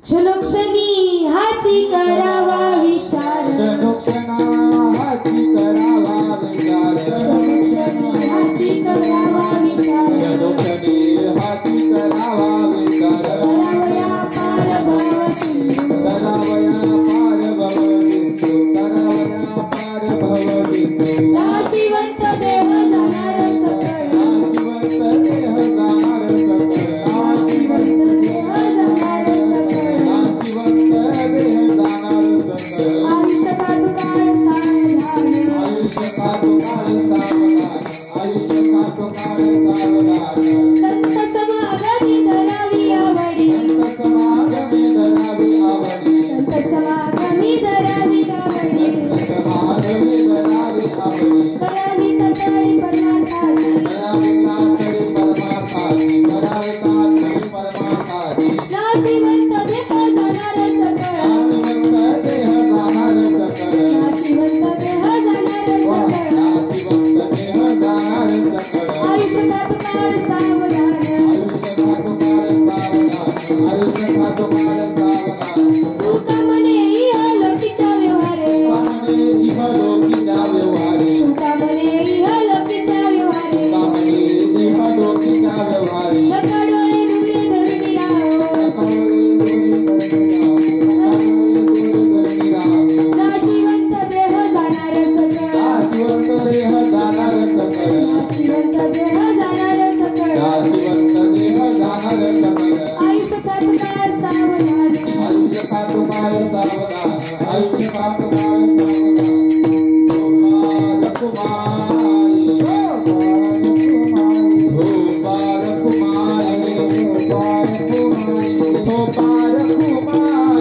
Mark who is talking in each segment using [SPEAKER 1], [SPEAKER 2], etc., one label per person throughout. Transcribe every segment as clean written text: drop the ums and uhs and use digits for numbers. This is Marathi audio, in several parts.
[SPEAKER 1] क्षणोक्षणी हाची करावा विचार,
[SPEAKER 2] क्षणोक्षणी हाची करावा विचार,
[SPEAKER 1] क्षणोक्षणी हाची करावा विचार,
[SPEAKER 2] क्षणोक्षणी हाची करावा विचार,
[SPEAKER 1] करावया पार भव सिंधू,
[SPEAKER 2] करावया पार भव सिंधू, करावया पार भव सिंधू,
[SPEAKER 1] नाशिवंत देह जाणार सकळ,
[SPEAKER 2] नाशिवंत देह जाणार सकळ,
[SPEAKER 1] नाशिवंत देह जाणार सकळ,
[SPEAKER 2] नाशिवंत देह जाणार सकळ,
[SPEAKER 1] आयुष्य काळ सावधान,
[SPEAKER 2] आयुष्य काळ सावधान, आयुष्य काळ सावधान,
[SPEAKER 1] संत समागमी धरावी आवडी,
[SPEAKER 2] संत समागमी धरावी आवडी,
[SPEAKER 1] संत समागमी धरावी आवडी,
[SPEAKER 2] समागमी धरावी आवडी,
[SPEAKER 1] करावी तत्काळी परमार्थाची,
[SPEAKER 2] करावी तात्काळी परमार्थाची, करावी तात्काळी परमार्थाची,
[SPEAKER 1] नाशिवंत देह जाणार सकळ,
[SPEAKER 2] नाशिवंत देह जाणार सकळ,
[SPEAKER 1] नाशिवंत देह जाणार सकळ,
[SPEAKER 2] नाशिवंत देह जाणार सकळ,
[SPEAKER 1] आयुष्य काळ सावधान,
[SPEAKER 2] आयुष्य काळ सावधान,
[SPEAKER 1] तुका म्हणे इहलोकीच्या व्यवहारे,
[SPEAKER 2] कामने इहलोकीच्या व्यवहारे,
[SPEAKER 1] तुका म्हणे इहलोकीच्या व्यवहारे,
[SPEAKER 2] कामने इहलोकीच्या व्यवहारे,
[SPEAKER 1] नका डोळे दुरे धरून राहो, नाशिवंत देह जाणार सकळ,
[SPEAKER 2] नाशिवंत देह जाणार सकळ,
[SPEAKER 1] नाशिवंत देह जाणार सकळ,
[SPEAKER 2] नाशिवंत देह जाणार सकळ,
[SPEAKER 1] आयुष्य काळ सावधान,
[SPEAKER 2] आयुष्य काळ सावधान, आयुष्य काळ सावधान, कुमारी, गोपाल कुमारी, गोपाल कुमारी, गोपाल कुमारी, गोपाल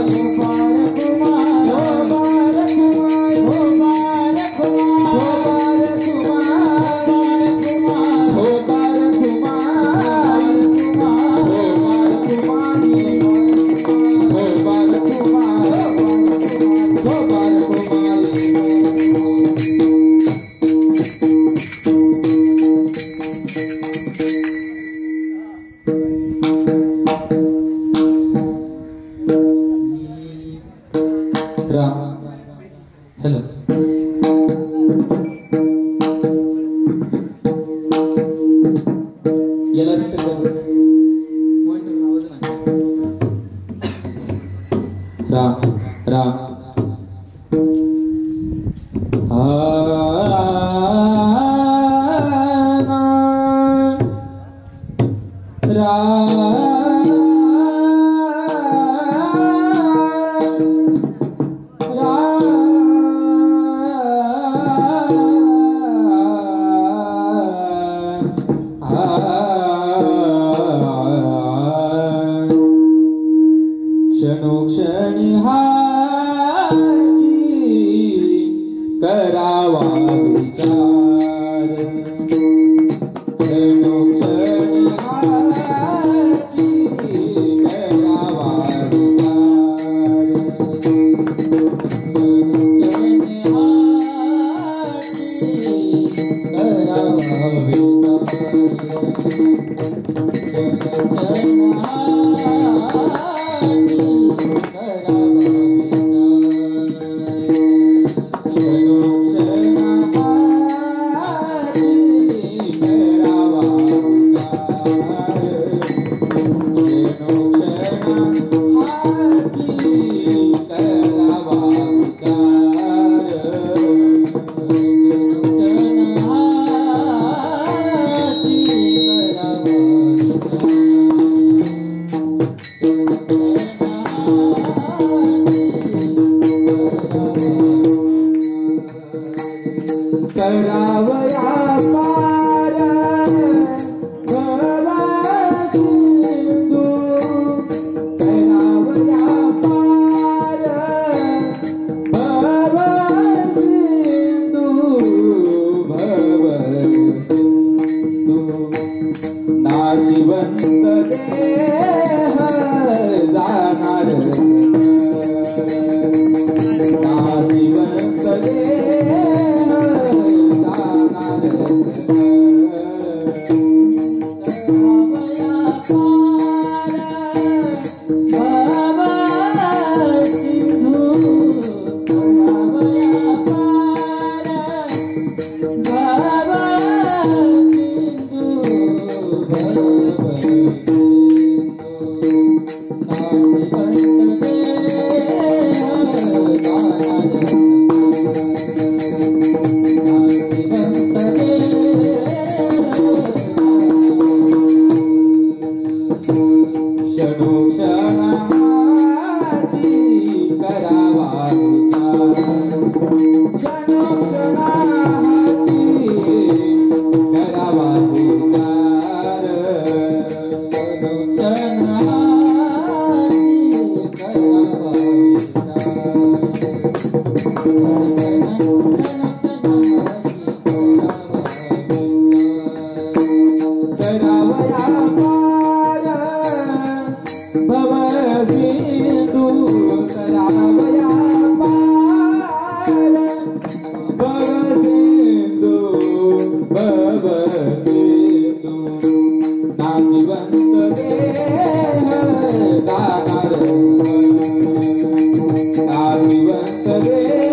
[SPEAKER 2] कुमारी, गोपाल कुमारी, गोपाल कुमारी, गोपाल हॅलो याला राम राम क्षणोक्षणी हाची करावा विचार, क्षणोक्षणी हाची करावा विचार, क्षणोक्षणी हाची करावा करावया पार भव सिंधू, करावया पार भव सिंधू, भव सिंधू, नाशिवंत देह जाणार सकळ, सिंधू करावया पार भव सिंधू नाशिवंत देह दातार नाशिवंत देह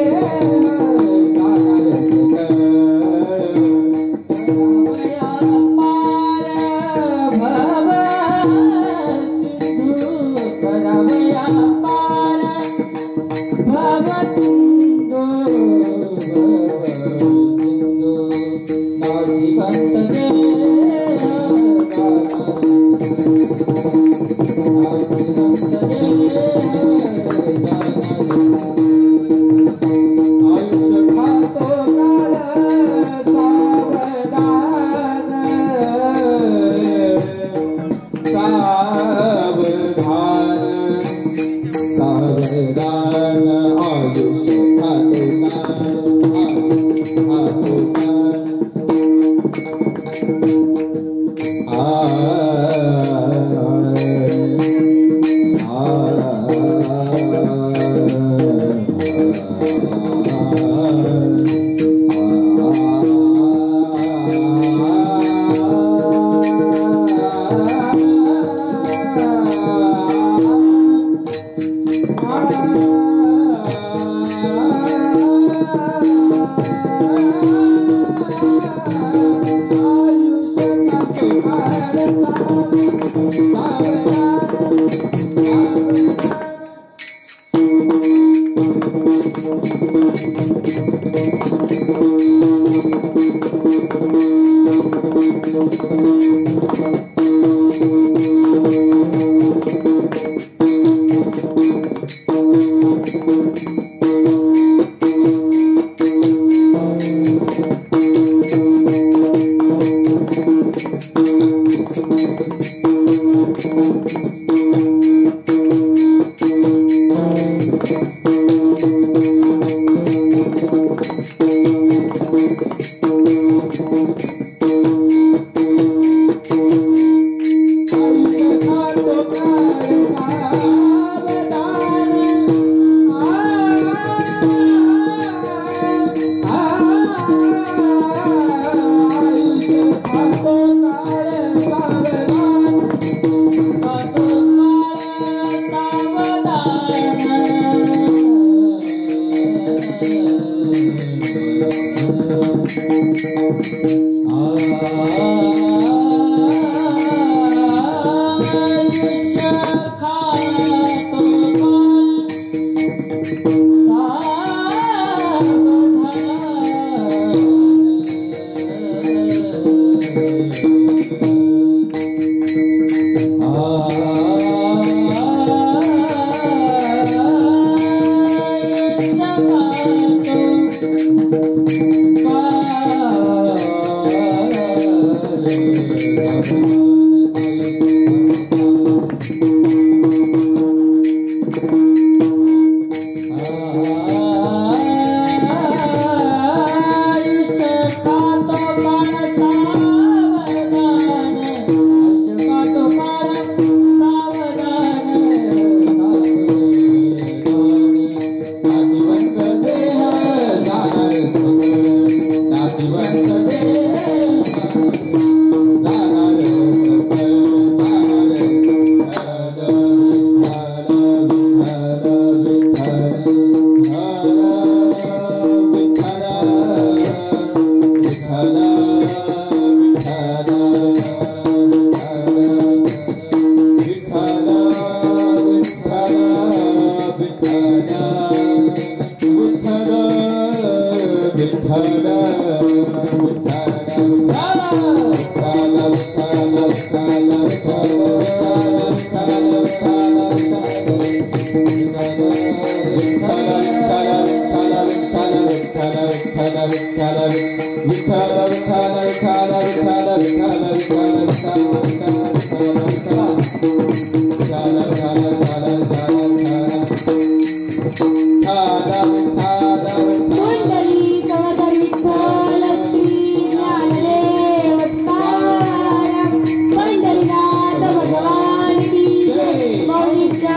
[SPEAKER 1] पंढरीनाथ भगवान की जय.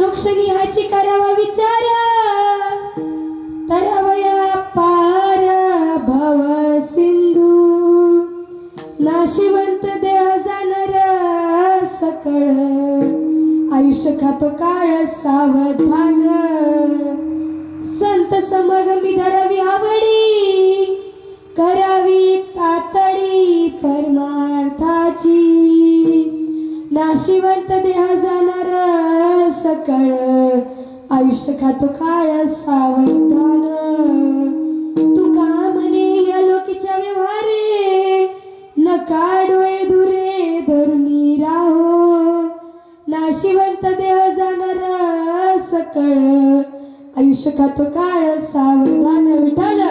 [SPEAKER 1] अनुक्षणी ह्याची करावा विचार तरवया पार भव सिंधू नाशिवंत देह जाणार सकळ आयुष्य खातो काळ सावधान संत समगमी धरावी आवडी करावी तातडी परमार्थाची नाशिवंत देह जाणार सकळ आयुष्य खातो काळ सावधान तुका म्हणे या लोकीच्या व्यवहारे नका डोळे दुरे धरुनी राहो नाशिवंत देह जाणार सकळ आयुष्य खातो काळ सावधान विठाल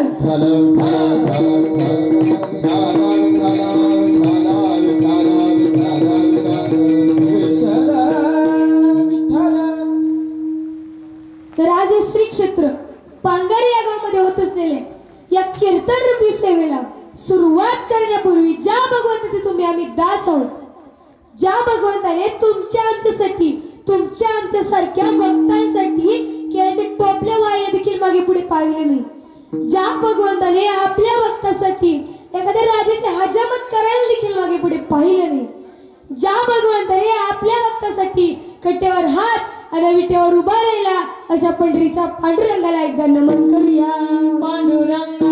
[SPEAKER 1] तर आज हे श्री क्षेत्र पांगारी या गावामध्ये होत असलेल्या या कीर्तन रूपी सेवेला सुरुवात करण्यापूर्वी ज्या भगवंताचे तुम्ही आम्ही दास आहोत ज्या भगवंताने तुमच्या आमच्यासाठी तुमच्या आमच्या सारख्या भक्तांसाठी केळ्याचे टोपल्या वाया देखील मागे पुढे पाहिले नाही ज्या भगवंताने आपल्या भक्तासाठी एखाद्या राजाचे हजामत करायला देखील मागे पुढे पाहिले नाही ज्या भगवंताने आपल्या भक्तासाठी कट्ट्यावर हात आणि विटेवर उभा राहिला अशा पंढरीचा पांडुरंगाला एकदा नमन करूया पांडुरंगा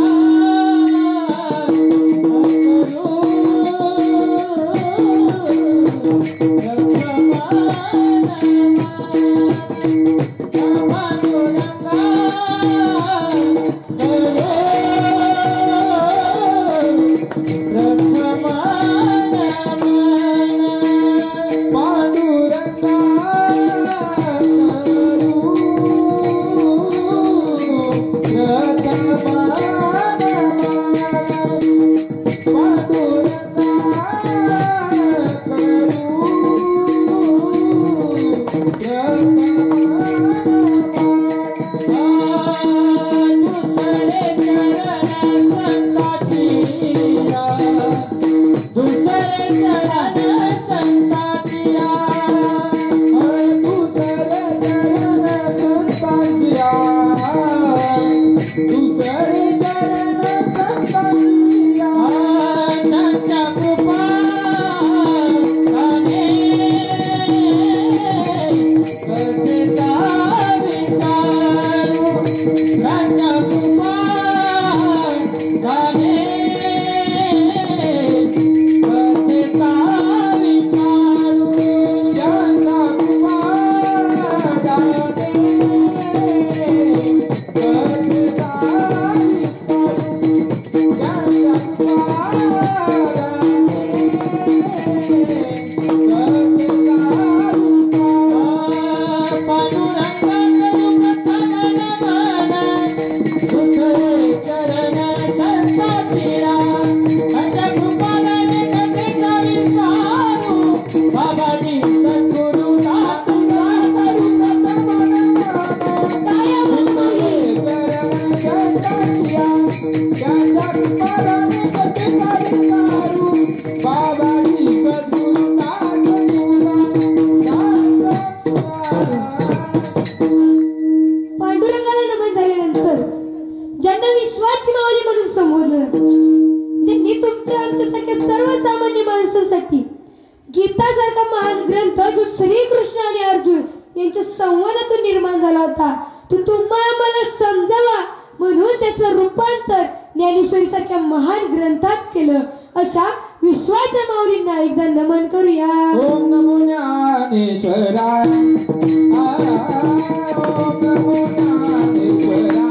[SPEAKER 1] गीतासारखा महान ग्रंथ जो श्रीकृष्ण आणि अर्जुन यांच्या संवादातून निर्माण झाला होता तो तुम्हाला मला समजावा म्हणून त्याचं रूपांतर ज्ञानेश्वरी सारख्या महान ग्रंथात केलं अशा विश्वाच्या माऊलींना एकदा नमन करूया
[SPEAKER 2] ओम नमो ज्ञानेश्वराय ओम नमो ज्ञानेश्वराय ओम नमो ज्ञानेश्वराय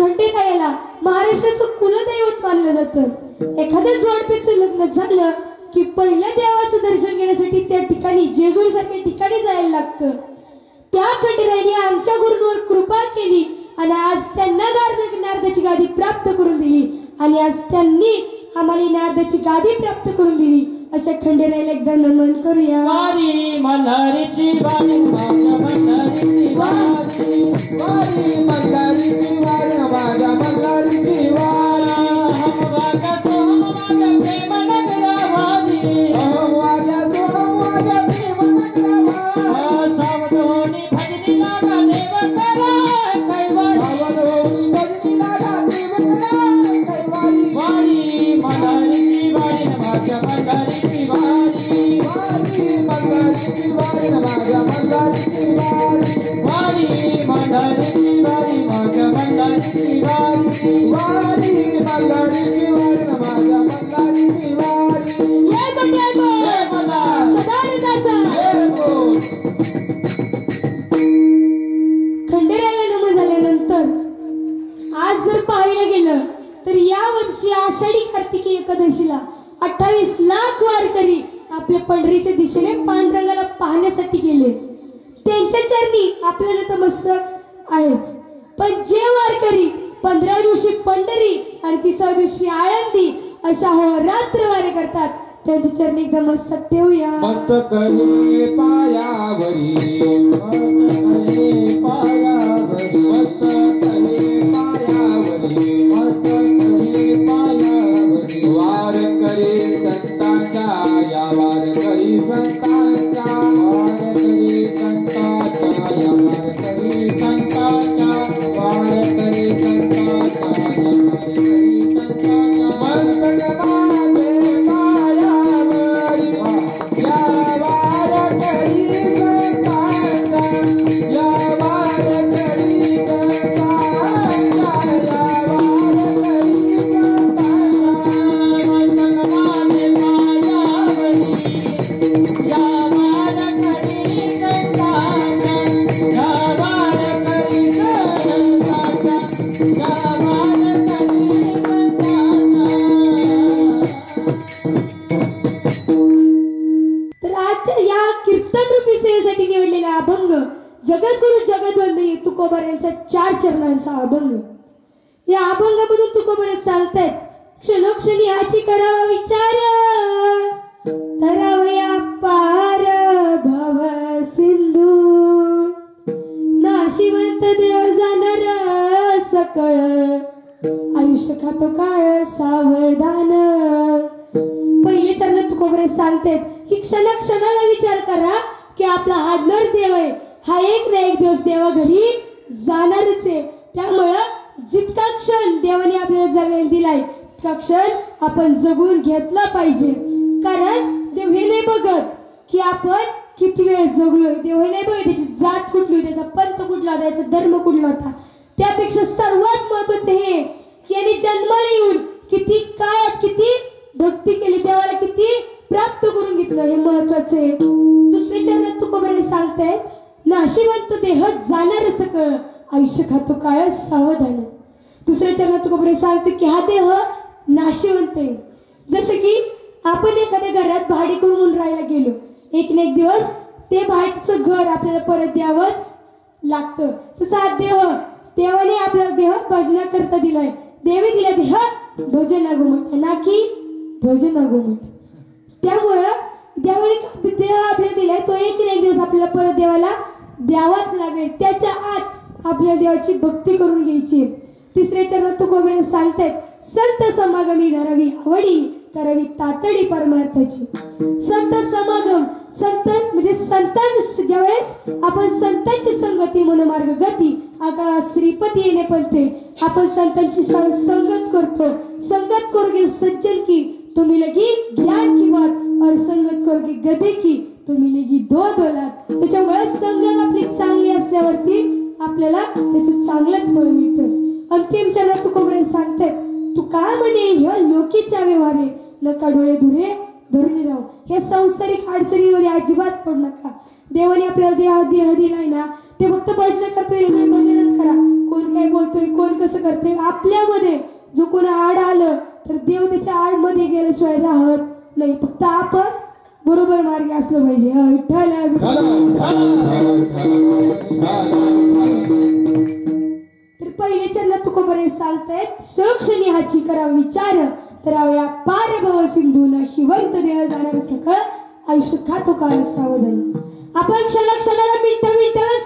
[SPEAKER 1] खंडेरायाला महाराष्ट्राचं कुलदैवत मानलं जातं. एखाद्या जोडपीचं लग्न झालं की पहिल्या देवाचं दर्शन घेण्यासाठी त्या ठिकाणी जेजुरी सारख्या ठिकाणी जायला लागतं. त्या खंडेरायाने आमच्या गुरूंवर कृपा केली आणि आज त्यांना नारदाची गादी प्राप्त करून दिली आणि आज त्यांनी आम्हाला नारदाची गादी प्राप्त करून दिली. अशा खंडेरायाला एकदा नमन करूया.
[SPEAKER 2] वारी मल्हारीची वारी माझ्या मल्हारीची वारी वारी मल्हारीची वारी माझ्या मल्हारीची वारी माझ्या सोहम माझ्या प्रेम नगरा वारी माझ्या सोहम माझ्या प्रेम नगरा वारी सावधोनी भजनी लागा देव करा कैवारी सावधोनी भजनी लागा देव करा कैवारी वारी मल्हारीची वारी माझ्या मल्हारीची वारी वारी मल्हारीची वारी माझ्या मल्हारीची वारी वारी मल्हारीची वारी माझ्या मल्हारीची वारी वारी मल्हारीची वारी माझ्या मल्हारीची वारी.
[SPEAKER 1] जय बंड्यागो,
[SPEAKER 2] जय मल्हार,
[SPEAKER 1] सदानंदाचा.
[SPEAKER 2] जय हो.
[SPEAKER 1] खंडेरायाला नमन झाल्यानंतर आज जर पाहायला गेलं तर या वर्षी आषाढी कार्तिकी एकादशीला 28 लाख वारकरी आपल्या पंढरीच्या दिशेने पांडुरंगाला पाहण्यासाठी गेले. त्यांच्या चरणी आपल्याला नतमस्तक आहेच. पण जे वारकरी 15 दिवशी पंढरी आणि 30 दिवशी आळंदी अशा रात्र वारे करतात त्यांच्या चरणी एकदा मस्तक ठेवूया.
[SPEAKER 2] मस्तकरी पायावरी मस्तकरी पायावरी मस्तकरी पायावरी मस्तकरी पायावरी वारकरी संतांचा या वारकरी संतांचा वारकरी संतांचा या वारकरी संतांचा वारकरी संतांचा या वारकरी संतांचा मस्तक माझे पायावरी या वारकरी संतांचा या वारकरी संतांचा या वारकरी
[SPEAKER 1] तर आजच्या या कीर्तन रूपी सेवेसाठी निवडलेला अभंग जगद्गुरु जगद्वंदनी तुकोबर यांचा 4 चरणांचा अभंग. या अभंगामधून तुकोबर सांगतायत, क्षणोक्षणी हाची करावा विचार तरावया पार भव सिंधू नाशिवंत देव जाणार सकळ आयुष्य खातो काळ सावधान. पहिले चरणात तुकोबर सांगतात की क्षणाला विचार करा की आपला हा नर देव आहे, हा एक ना एक दिवस देवा घरी जाणारच आहे. त्यामुळं जितका क्षण देवाने आपल्याला जगायला दिलाय तितका क्षण आपण जगून घेतला पाहिजे. कारण देव हे नाही बघत की आपण किती वेळ जगलोय, देव हे नाही बघत त्याची जात कुठली होती, त्याचा पंथ कुठला होता, त्याचा धर्म कुठला होता. त्यापेक्षा सर्वात महत्वाचं हे की याने जन्माला येऊन किती काळात किती भक्ती केली, देवाला किती प्राप्त करून घेतलं हे महत्वाचं आहे. दुसऱ्या चरणात तुकोबर सांगतायत, नाशिवंत देह जाणार सकळ आयुष्य खातो काळ सावधान. दुसऱ्या चरणात तुकोबर सांगते की हा देह नाशिवंत आहे. जसं की आपण एखाद्या घरात भाडे करून राहायला गेलो, एक ना एक दिवस ते भाड्याचं घर आपल्याला परत द्यावंच लागतं. तसा हा देवाने आपला देह भजना करता दिलाय. देवी दिला देह भजन गुमट ना की भजन गुमट. त्यामुळं देवाने देह आपल्याला दिलाय तो एक ना एक दिवस आपल्याला परत देवाला द्यावाच लागेल. त्याच्या आत आपल्या देवाची भक्ती करून घ्यायची. तिसऱ्या चरणात तुकोबर सांगतायत, संत समागमी धरावी आवडी करावी तातडी परमार्थाची. संत समागम, संत म्हणजे संतांन ज्यावेळेस आपण संतांची संगती मनोमार्ग गती आकाळा श्रीपती येणे पंथे आपण संतांची संगत करतो. संगत करोगे सज्जन की तुम्ही लगी ज्ञान की बात और संगत करोगे गदे की तुम्ही लगी दो लाख. त्याच्यामुळे संगत आपली चांगली असल्यावरती आपल्याला त्याचं चांगलंच फळ मिळतं. अंतिम चरणात तुकोबर सांगतात, तू का म्हणे ह्या लोकीच्या व्यवहारे नका डोळे धुरे धरून राहू. हे सांसारिक अडचणीमध्ये अजिबात पडू नका. देवाने आपल्याला देह दिलाय ना, ते फक्त भजन करता येईल नाही, भजनच करा. कोण काय बोलतोय, कोण कसं करते, आपल्यामध्ये जो कोण आड आलं तर देव त्याच्या आड मध्ये गेल्याशिवाय राहत नाही. फक्त आपण बरोबर मार्गे असलं पाहिजे. विठ्ठल तर पहिले चरण तुकोबरे सांगतायत, क्षणी हाची करा विचार करावया पार भव सिंधूला शिवंत देह जाणार सकळ आयुष्य खातो काळ सावधान. आपण क्षणाला मिनिटाला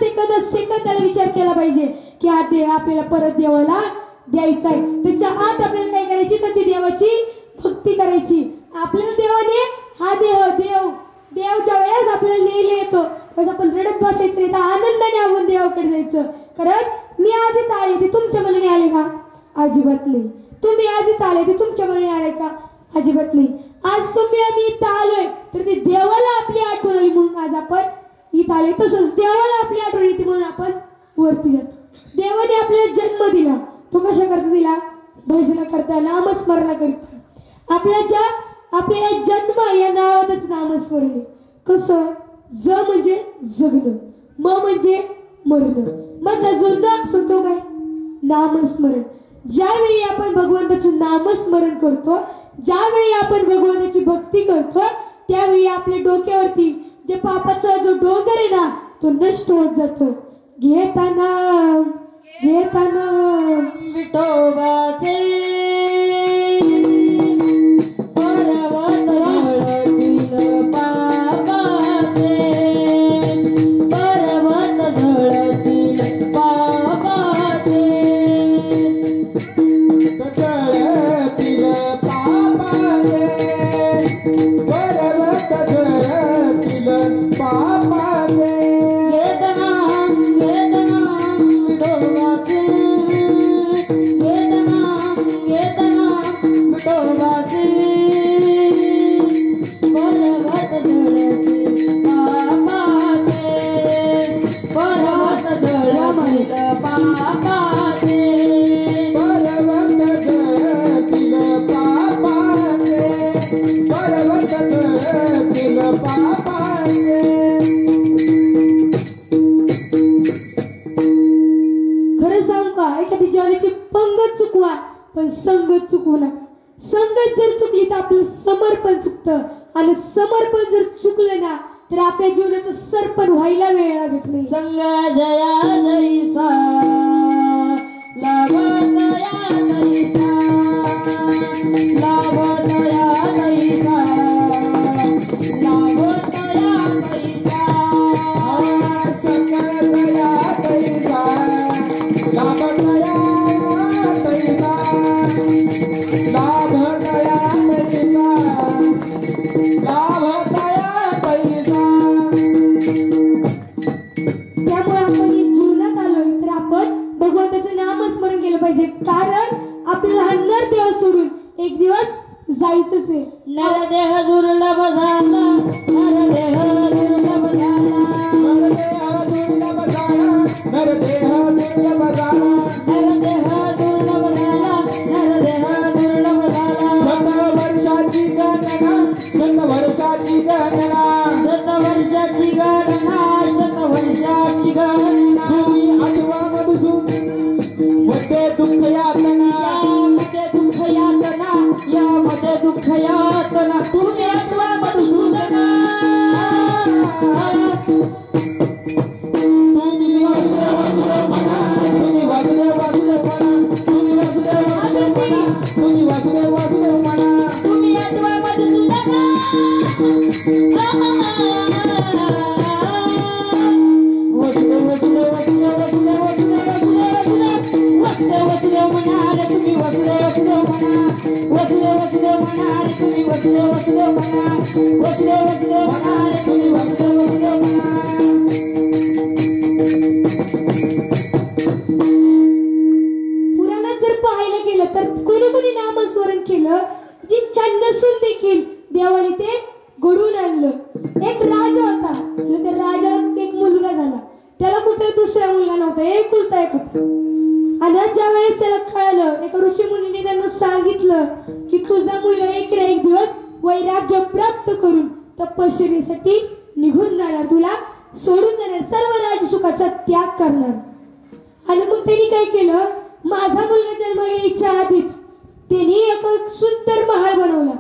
[SPEAKER 1] सेकंदाला विचार केला पाहिजे की हा देह आपल्याला परत देवाला द्यायचा आहे. त्याच्या आत आपल्याला काय करायची तर ती देवाची भक्ती करायची. आपल्याला देवाने हा देव ज्या वेळेस आपल्याला नेले येतो त्यावेळेस आपण रडत बसायचं नाही, तर आनंदाने आपण देवाकडे जायचं. कारण मी आज इथं आले ते तुमच्या मनाने आले का? अजिबात नाही. तुम्ही आज इथं आले ते तुमच्या मनाने आले का? अजिबात नाही. आज आम्ही इथं आलोय तर ते देवाला आपली आठवण आली म्हणून आज आपण इथं आले. तसंच देवाला आपली आठवण येते म्हणून आपण वरती जातो. देवाने आपल्याला जन्म दिला, तो कशा करता दिला? भजन करता, नामस्मरण करता. आपल्याला जन्म या नावातच नामस्मरण आहे. कसं? ज म्हणजे जगणं, म म्हणजे मरण, मधला जो न असतो तो काय? नामस्मरण. ज्यावेळी आपण भगवंताचं नामस्मरण करतो, ज्यावेळी आपण भगवंताची भक्ती करतो, त्यावेळी आपल्या डोक्यावरती जे पापाचा जो डोंगर आहे ना तो नष्ट होत जातो. घेताना
[SPEAKER 3] विठोबाचे पर्वत झळतील पापाचे, पर्वत झळतील पापाचे,
[SPEAKER 2] झळतील पापाचे, पर्वत झळतील पापाचे.
[SPEAKER 1] खरं सांगू का, एखादी ज्वारीची पंगत चुकवा पण संगत चुकवू नका. संगत जर चुकली तर आपलं समर्पण चुकतं, आणि समर्पण जर चुकलं ना तर आपल्या जीवनाचं सरपण व्हायला वेळ लागत नाही.
[SPEAKER 3] संग जया जैसा लाभतया तैसा, लाभतया तैसा, लाभतया तैसा,
[SPEAKER 2] सकलतया तैसा, लाभतया तैसा, लाभतया तैसा, लाभतया तैसा.
[SPEAKER 1] त्यामुळे आपण जीवनात आलोय तर आपण भगवंताचं नामस्मरण केलं पाहिजे. कारण आपल्याला हा नरदेह सोडून एक दिवस जायचंच आहे.
[SPEAKER 3] नरदेह दुर्लभ झाला, नरदेह दुर्लभ झाला,
[SPEAKER 2] नरदेह दुर्लभ झाला, नरदेह दुर्लभ झाला,
[SPEAKER 3] नरदेह दुर्लभ झाला, नरदेह दुर्लभ झाला.
[SPEAKER 2] 100 वर्षाची गणना, 100 वर्षाची गणना,
[SPEAKER 3] 100 वर्षाची गणना, 100 वर्षाची गणना.
[SPEAKER 2] तुम्ही आठवा मधुसूदन मध्ये दुःख यातना,
[SPEAKER 3] यामध्ये दुःख यातना, यामध्ये दुःख यातना. तुम्ही आठवा मधुसूदना,
[SPEAKER 2] तुम्ही वासुदेव वासुदेव म्हणा, तुम्ही वासुदेव वासुदेव म्हणा, तुम्ही वासुदेव वासुदेव म्हणा, तुम्ही वासुदेव वासुदेव म्हणा.
[SPEAKER 3] तुम्ही आठवा मधुसूदना. वसुदेव वसुदेव वसुदेव वसुदेव वसुदेव वसुदेव वसुदेव वसुदेव म्हणा रे तुम्ही, वसुदेव वसुदेव म्हणा, वसुदेव वसुदेव म्हणा रे तुम्ही, वसुदेव वसुदेव म्हणा, वसुदेव वसुदेव म्हणा रे तुम्ही, वसुदेव वसुदेव म्हणा.
[SPEAKER 1] पुराणात जर पाहायला गेलं तर कोणी नामस्मरण केलं जी इच्छा नसून देखील देवाने ते घडवून आणलं. एक राजा होता, आणि त्या राजाला एक मुलगा झाला. त्याला कुठे दुसरा मुलगा नव्हता, एकुलता एक होता. आणि ज्या वेळेस त्याला कळलं, एका ऋषीमुनीने त्यांना सांगितलं की तुझा मुलगा एक ना एक दिवस वैराग्य प्राप्त करून तपश्चर्येसाठी निघून जाणार, तुला सोडून जाणार, सर्व राजसुखाचा त्याग करणार. आणि मग त्यांनी काय केलं, माझा मुलगा जन्माला यायच्या आधीच त्यांनी एक सुंदर महाल बनवला.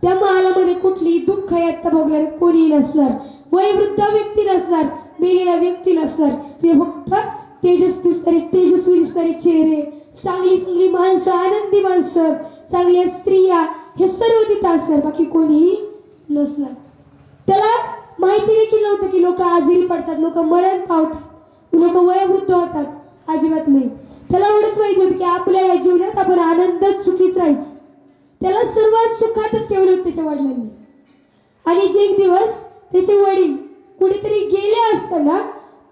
[SPEAKER 1] त्या महालामध्ये कुठलीही दुःख यातना भोगणारे कोणी नसणार, वयोवृद्ध व्यक्ती नसणार, मेलेला व्यक्ती नसणार. ते फक्त तेजस्वी दिसणारे चेहरे, चांगली चांगली माणसं, आनंदी माणसं, चांगल्या स्त्रिया, हे सर्व तिथं असणार, बाकी कोणीही नसणार. त्याला माहिती देखील नव्हतं की लोक आजारी पडतात, लोक मरण पावतात, लोक वयोवृद्ध होतात. अजिबात नाही. त्याला एवढंच माहिती होतं की आपल्या या जीवनात आपण आनंदात सुखीच राहायचं. त्याला सर्वात सुखातच ठेवलं होतं त्याच्या वडिलांनी. आणि जे एक दिवस त्याचे वडील कुठेतरी गेले असताना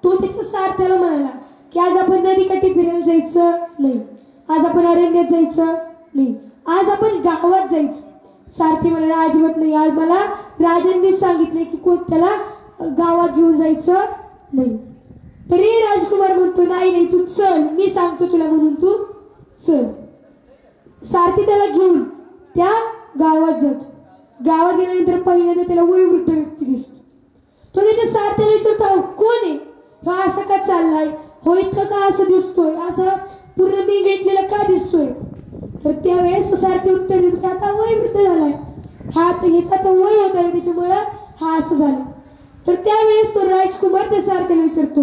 [SPEAKER 1] तो त्याच्या सारथ्याला म्हणाला की आज आपण नदीकाठी फिरायला जायचं नाही, आज आपण अरण्यात जायचं नाही, आज आपण गावात जायचं. सारथी म्हणाला अजिबात नाही, आज मला राजांनी सांगितले की त्याला गावात घेऊन जायचं नाही. तरी राजकुमार म्हणतो नाही नाही तू चल, मी सांगतो तुला म्हणून तू चल. सारथी त्याला घेऊन त्या गावात जातो. गावात गेल्यानंतर पहिल्यांदा त्याला वयोवृद्ध व्यक्ती दिसतो. तो त्याच्या सारथ्याला विचारतो कोण आहे, हा असा का चाललाय, हो इतकं का असं दिसतोय, असं पूर्ण मी भेटलेला का दिसतोय. तर त्यावेळेस तो सारथी उत्तर देतो की आता वयोवृद्ध झालाय, हा ह्याचा तो वय होता त्याच्यामुळं हा असं झालं. तर त्यावेळेस तो राजकुमार त्या सारथ्याला विचारतो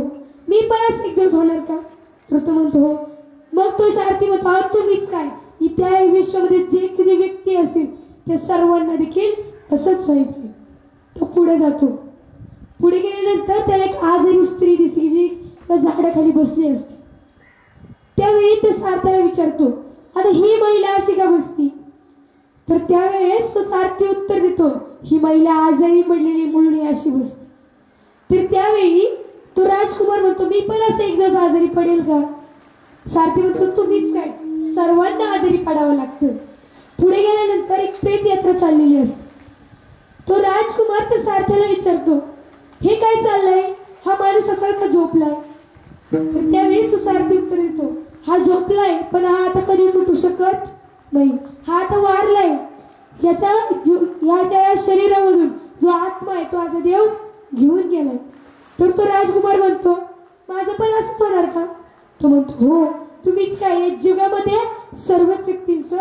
[SPEAKER 1] मी पण असं एक दिवस होणार का. तर तो म्हणतो हो. मग तो सारथी म्हणतो अहो तुम्हीच काय, त्या विश्वामध्ये जे किती व्यक्ती असतील त्या सर्वांना देखील तसंच व्हायचं. तो पुढे जातो. पुढे गेल्यानंतर त्याला एक आजारी स्त्री दिसली जी त्या झाडाखाली बसली असते. त्यावेळी ते सारथ्याला विचारतो आता ही महिला अशी का बसती. तर त्यावेळेस तो सारथी उत्तर देतो ही महिला आजारी पडलेली म्हणून ही अशी बसते. तर त्यावेळी तो राजकुमार म्हणतो मी पण असं एक दिवस आजारी पडेल का. सारथी म्हणतो तुम्हीच काय, सर्वांना आजारी पडावं लागतं. पुढे गेल्यानंतर एक प्रेत यात्रा चाललेली असते. तो राजकुमार त्या सारथ्याला विचारतो हे काय चाललंय, हा माणूस असा का झोपलाय. तर त्यावेळी तो सारथी उत्तर देतो हा झोपलाय पण हा आता कधी उठू शकत नाही, हा आता वारलाय, ह्याच्या शरीरामधून जो आत्मा आहे तो आता देव घेऊन गेलाय. तर तो राजकुमार म्हणतो माझं पण असंच होणार का. तो म्हणतो हो तुम्हीच काय, या जगामध्ये सर्वच व्यक्तींचं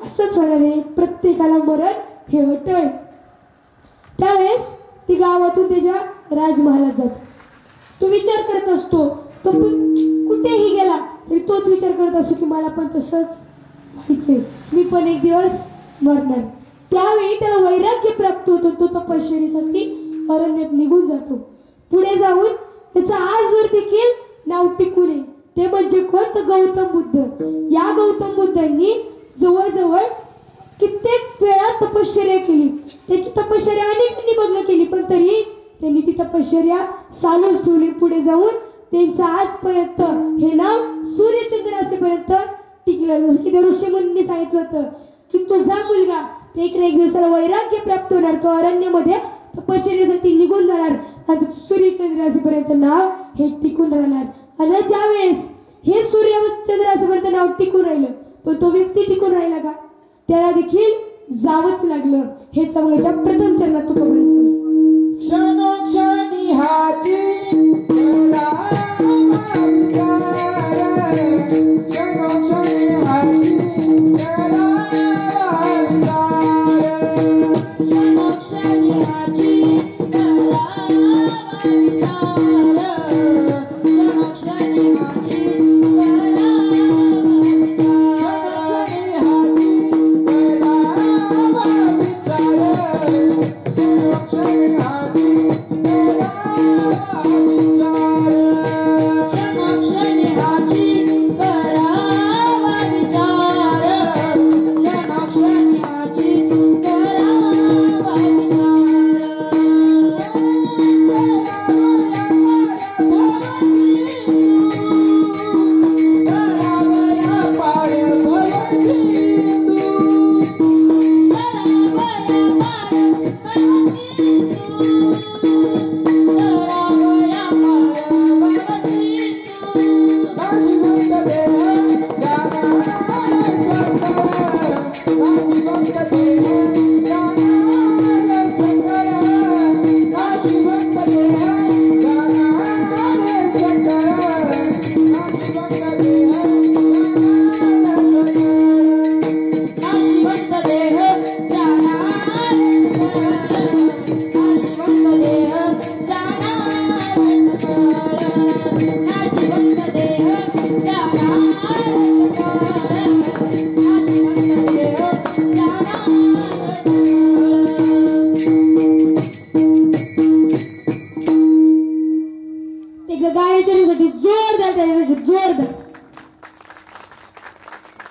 [SPEAKER 1] असंच होणार आहे, प्रत्येकाला मरण हे वटळ. त्यावेळेस ती गावातून त्याच्या राजमहालात जातो. तो विचार करत असतो, तो कुठेही गेला तरी तोच विचार करत असतो की मला पण तसंच व्हायचंय, मी पण एक दिवस मरणार. त्यावेळी त्याला वैराग्य प्राप्त होतो. तो तपश्चर्येसाठी अरण्यात निघून जातो. पुढे जाऊन त्याचं आजवर देखील नाव टिकून आहे. ते म्हणजे कोण, तर गौतम बुद्ध. या गौतम बुद्धांनी जवळजवळ कित्येक वेळा तपश्चर्या केली. त्याची तपश्चर्या अनेकांनी भंग केली पण तरी त्यांनी ती तपश्चर्या चालूच ठेवली. पुढे जाऊन त्यांचं आजपर्यंत हे नाव सूर्यचंद्र असेपर्यंत टिकलं. जसं की त्या ऋषीमुनींनी सांगितलं होतं की तुझा मुलगा ते एक दिवसाला वैराग्य प्राप्त होणार, तो अरण्यामध्ये तपश्चर्यासाठी निघून जाणार आणि सूर्यचंद्र असेपर्यंत नाव हे टिकून राहणार. आणि ज्या वेळेस हे सूर्यचंद्र असेपर्यंत नाव टिकून राहिलं पण तो व्यक्ती टिकून राहिला का, त्याला देखील जावंच लागलं. हे चांगल्याच्या प्रथम चरणात तू
[SPEAKER 2] क्षणोक्षणी हाती
[SPEAKER 3] क्षणोक्षणी हाची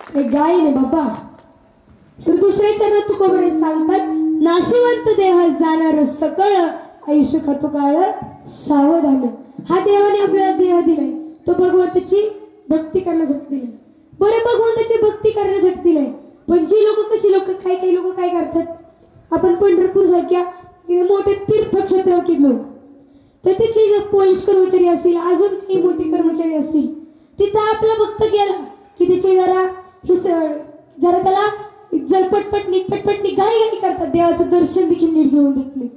[SPEAKER 1] हे गाय नाही बाबा. तर दुसरे चरण तुकोबरे सांगतात, नाशिवंत देह जाणार सकळ, आयुष्य खातो काळ सावधान. हा देवाने आपल्याला देह दिलाय, तो भगवंताची भक्ती करण्यासाठी दिलाय. बरं, भगवंताची भक्ती करण्यासाठी दिलाय, पण जी लोक कशी लोक काही लोक काय करतात, आपण पंढरपूर सारख्या मोठे तीर्थक्षेत्र गेलो तर तिथले जर पोलीस कर्मचारी असतील, अजून काही मोठे कर्मचारी असतील, तिथं आपला भक्त गेला की त्याची जरा त्याला पटपट घाई करतात, देवाचं दर्शन देखील नीट घेऊन देत नाही.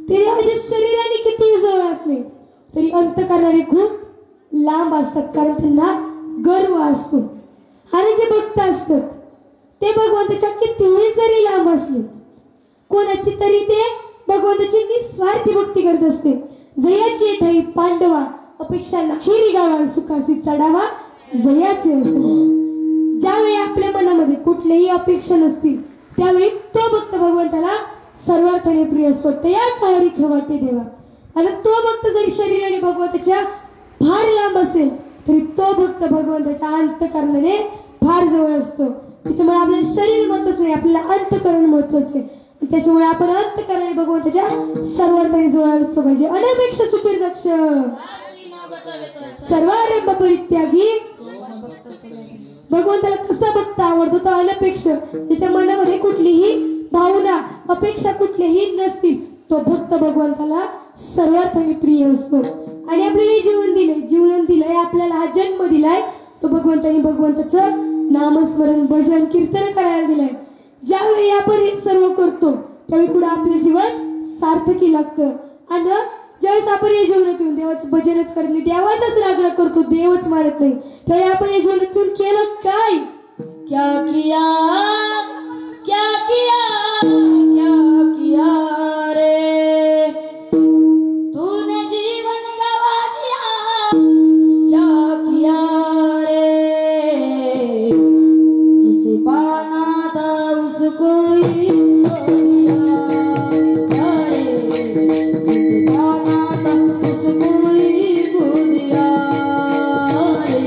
[SPEAKER 1] ते देवाच्या शरीराने किती जवळ असले तरी अंतःकरणाने खूप लांब असतात, कारण त्यांना गर्व असतो. आणि जे भक्त असतात ते भगवंताच्या कितीही जरी लांब असले, कोणाची तरी ते भगवंताची निस्वार्थी भक्ती करत असते. जयाची ठाई पांडवा, अपेक्षा नाही रिगावा, सुखासी चढावा जयाचे असते. ज्यावेळी आपल्या मनामध्ये कुठल्याही अपेक्षा नसतील त्यावेळी तो भक्त भगवंताला सर्वार्थाने प्रिय असतो. त्याच हरी वाटे देवा. आणि तो भक्त जरी शरीराने भगवंताच्या फार लांब असेल तरी तो भक्त भगवंताच्या अंतःकरणाने फार जवळ असतो. त्याच्यामुळे आपल्याला शरीर महत्वाचं नाही, आपल्याला अंतःकरण महत्वाचं आहे. त्याच्यामुळे आपण अंतःकरणाने भगवंताच्या सर्वार्थाने जवळ असतो पाहिजे. अनपेक्ष सुचिर दक्ष, सर्वारंभ परित्यागी. भगवंताला कसा भक्त आवडतो तो अनपेक्ष, त्याच्या मनामध्ये कुठलीही भावना अपेक्षा कुठलीही नसतील, तो भक्त भगवंताला सर्वार्थाने प्रिय असतो. आणि आपल्याला जीवन दिलंय, आपल्याला हा जन्म दिलाय, तो भगवंताने भगवंताचं नामस्मरण भजन कीर्तन करायला दिलंय. ज्यावेळी आपण हे सर्व करतो त्यावेळी कुठं आपलं जीवन सार्थकी लागतं. आणि ज्यावेळेस आपण या जीवनात येऊन देवाचं भजनच करत नाही, देवाचाच रागरा करतो, देवच मारत नाही, त्यावेळी आपण या जीवनात येऊन केलं काय?
[SPEAKER 3] क्या किया क्या किया क्या किया रे, तूने जीवन गवा दिया, क्या किया रे, जिसे पाना था उसको ही खो दिया, अरे जिसे पाना था उसको ही खो दिया, अरे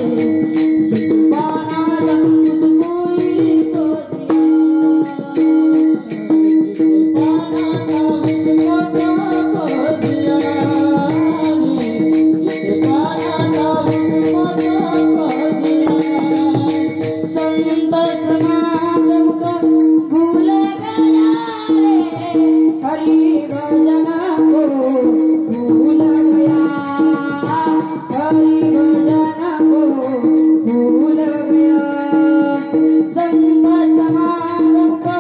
[SPEAKER 3] जिसे पाना था उसको ही खो दिया, जिसे पाना था उसको खो दिया, जिसे पाना था उसको खो दिया. संत समागम को भूल गया रे, हरि भजन को भूल गया, हरि भजन को भूल गया. संत समागम को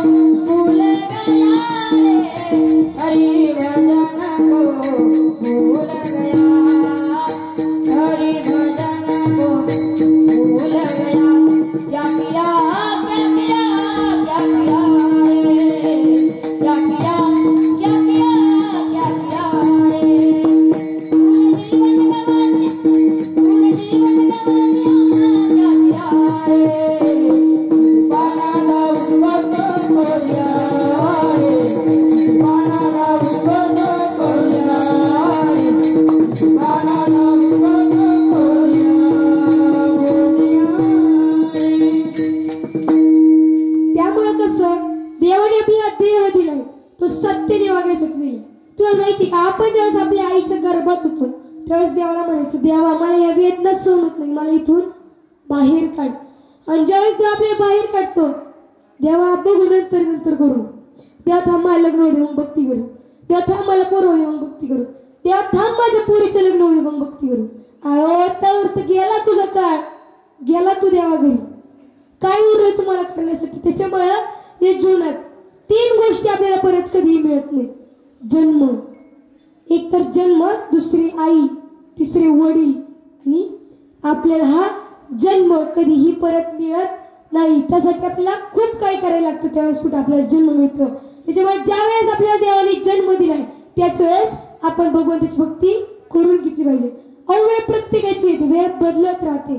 [SPEAKER 3] भूल गया रे, हरि भजन को भूल गया, हरि भजन को भूल गया. क्या किया क्या किया क्या किया रे, क्या किया क्या किया क्या किया रे, तूने जीवन गवा दिया, क्या किया रे, पाना था उसको तो खो दिया रे, पाना था उसको तो खो दिया रे, पाना था उसको तो खो दिया.
[SPEAKER 1] त्यामुळे कसं देवाने आपल्याला देह दिलाय, तो सत्याने वागायसाठी दिलाय. तुला माहिती का, आपण ज्यावेळेस आपल्या आईच्या गर्भात होतो त्यावेळेस देवाला म्हणायचो, देवा मला या वेदना सहन होत नाही, मला इथून बाहेर काढ. आणि ज्यावेळेस देव आपल्याला बाहेर काढतो, देवा बघू नंतर करू, देवा थांब मला लग्न होऊ दे मग भक्ती करू, देवा थांब मला पोर होऊ दे मग भक्ती करू, देवा थांब माझ्या पोरीचं लग्न होऊ दे मग भक्ती करू. तर गेला तुझा काळ, गेला तू देवा घरी, काय उरलं तुम्हाला करण्यासाठी? त्याच्यामुळे या जीवनात 3 गोष्टी आपल्याला परत कधीही मिळत नाही. जन्म, एक तर जन्म, दुसरी आई, तिसरे वडील. आणि आपल्याला हा जन्म कधीही परत मिळत नाही. त्यासाठी आपल्याला खूप काही करायला लागतं, त्यावेळेस कुठे आपल्याला जन्म मिळतो. त्याच्यामुळे ज्या वेळेस आपल्याला देवाने जन्म दिलाय त्याच वेळेस आपण भगवंताची भक्ती करून घेतली पाहिजे. वेळ प्रत्येकाची येते, वेळ बदलत राहते.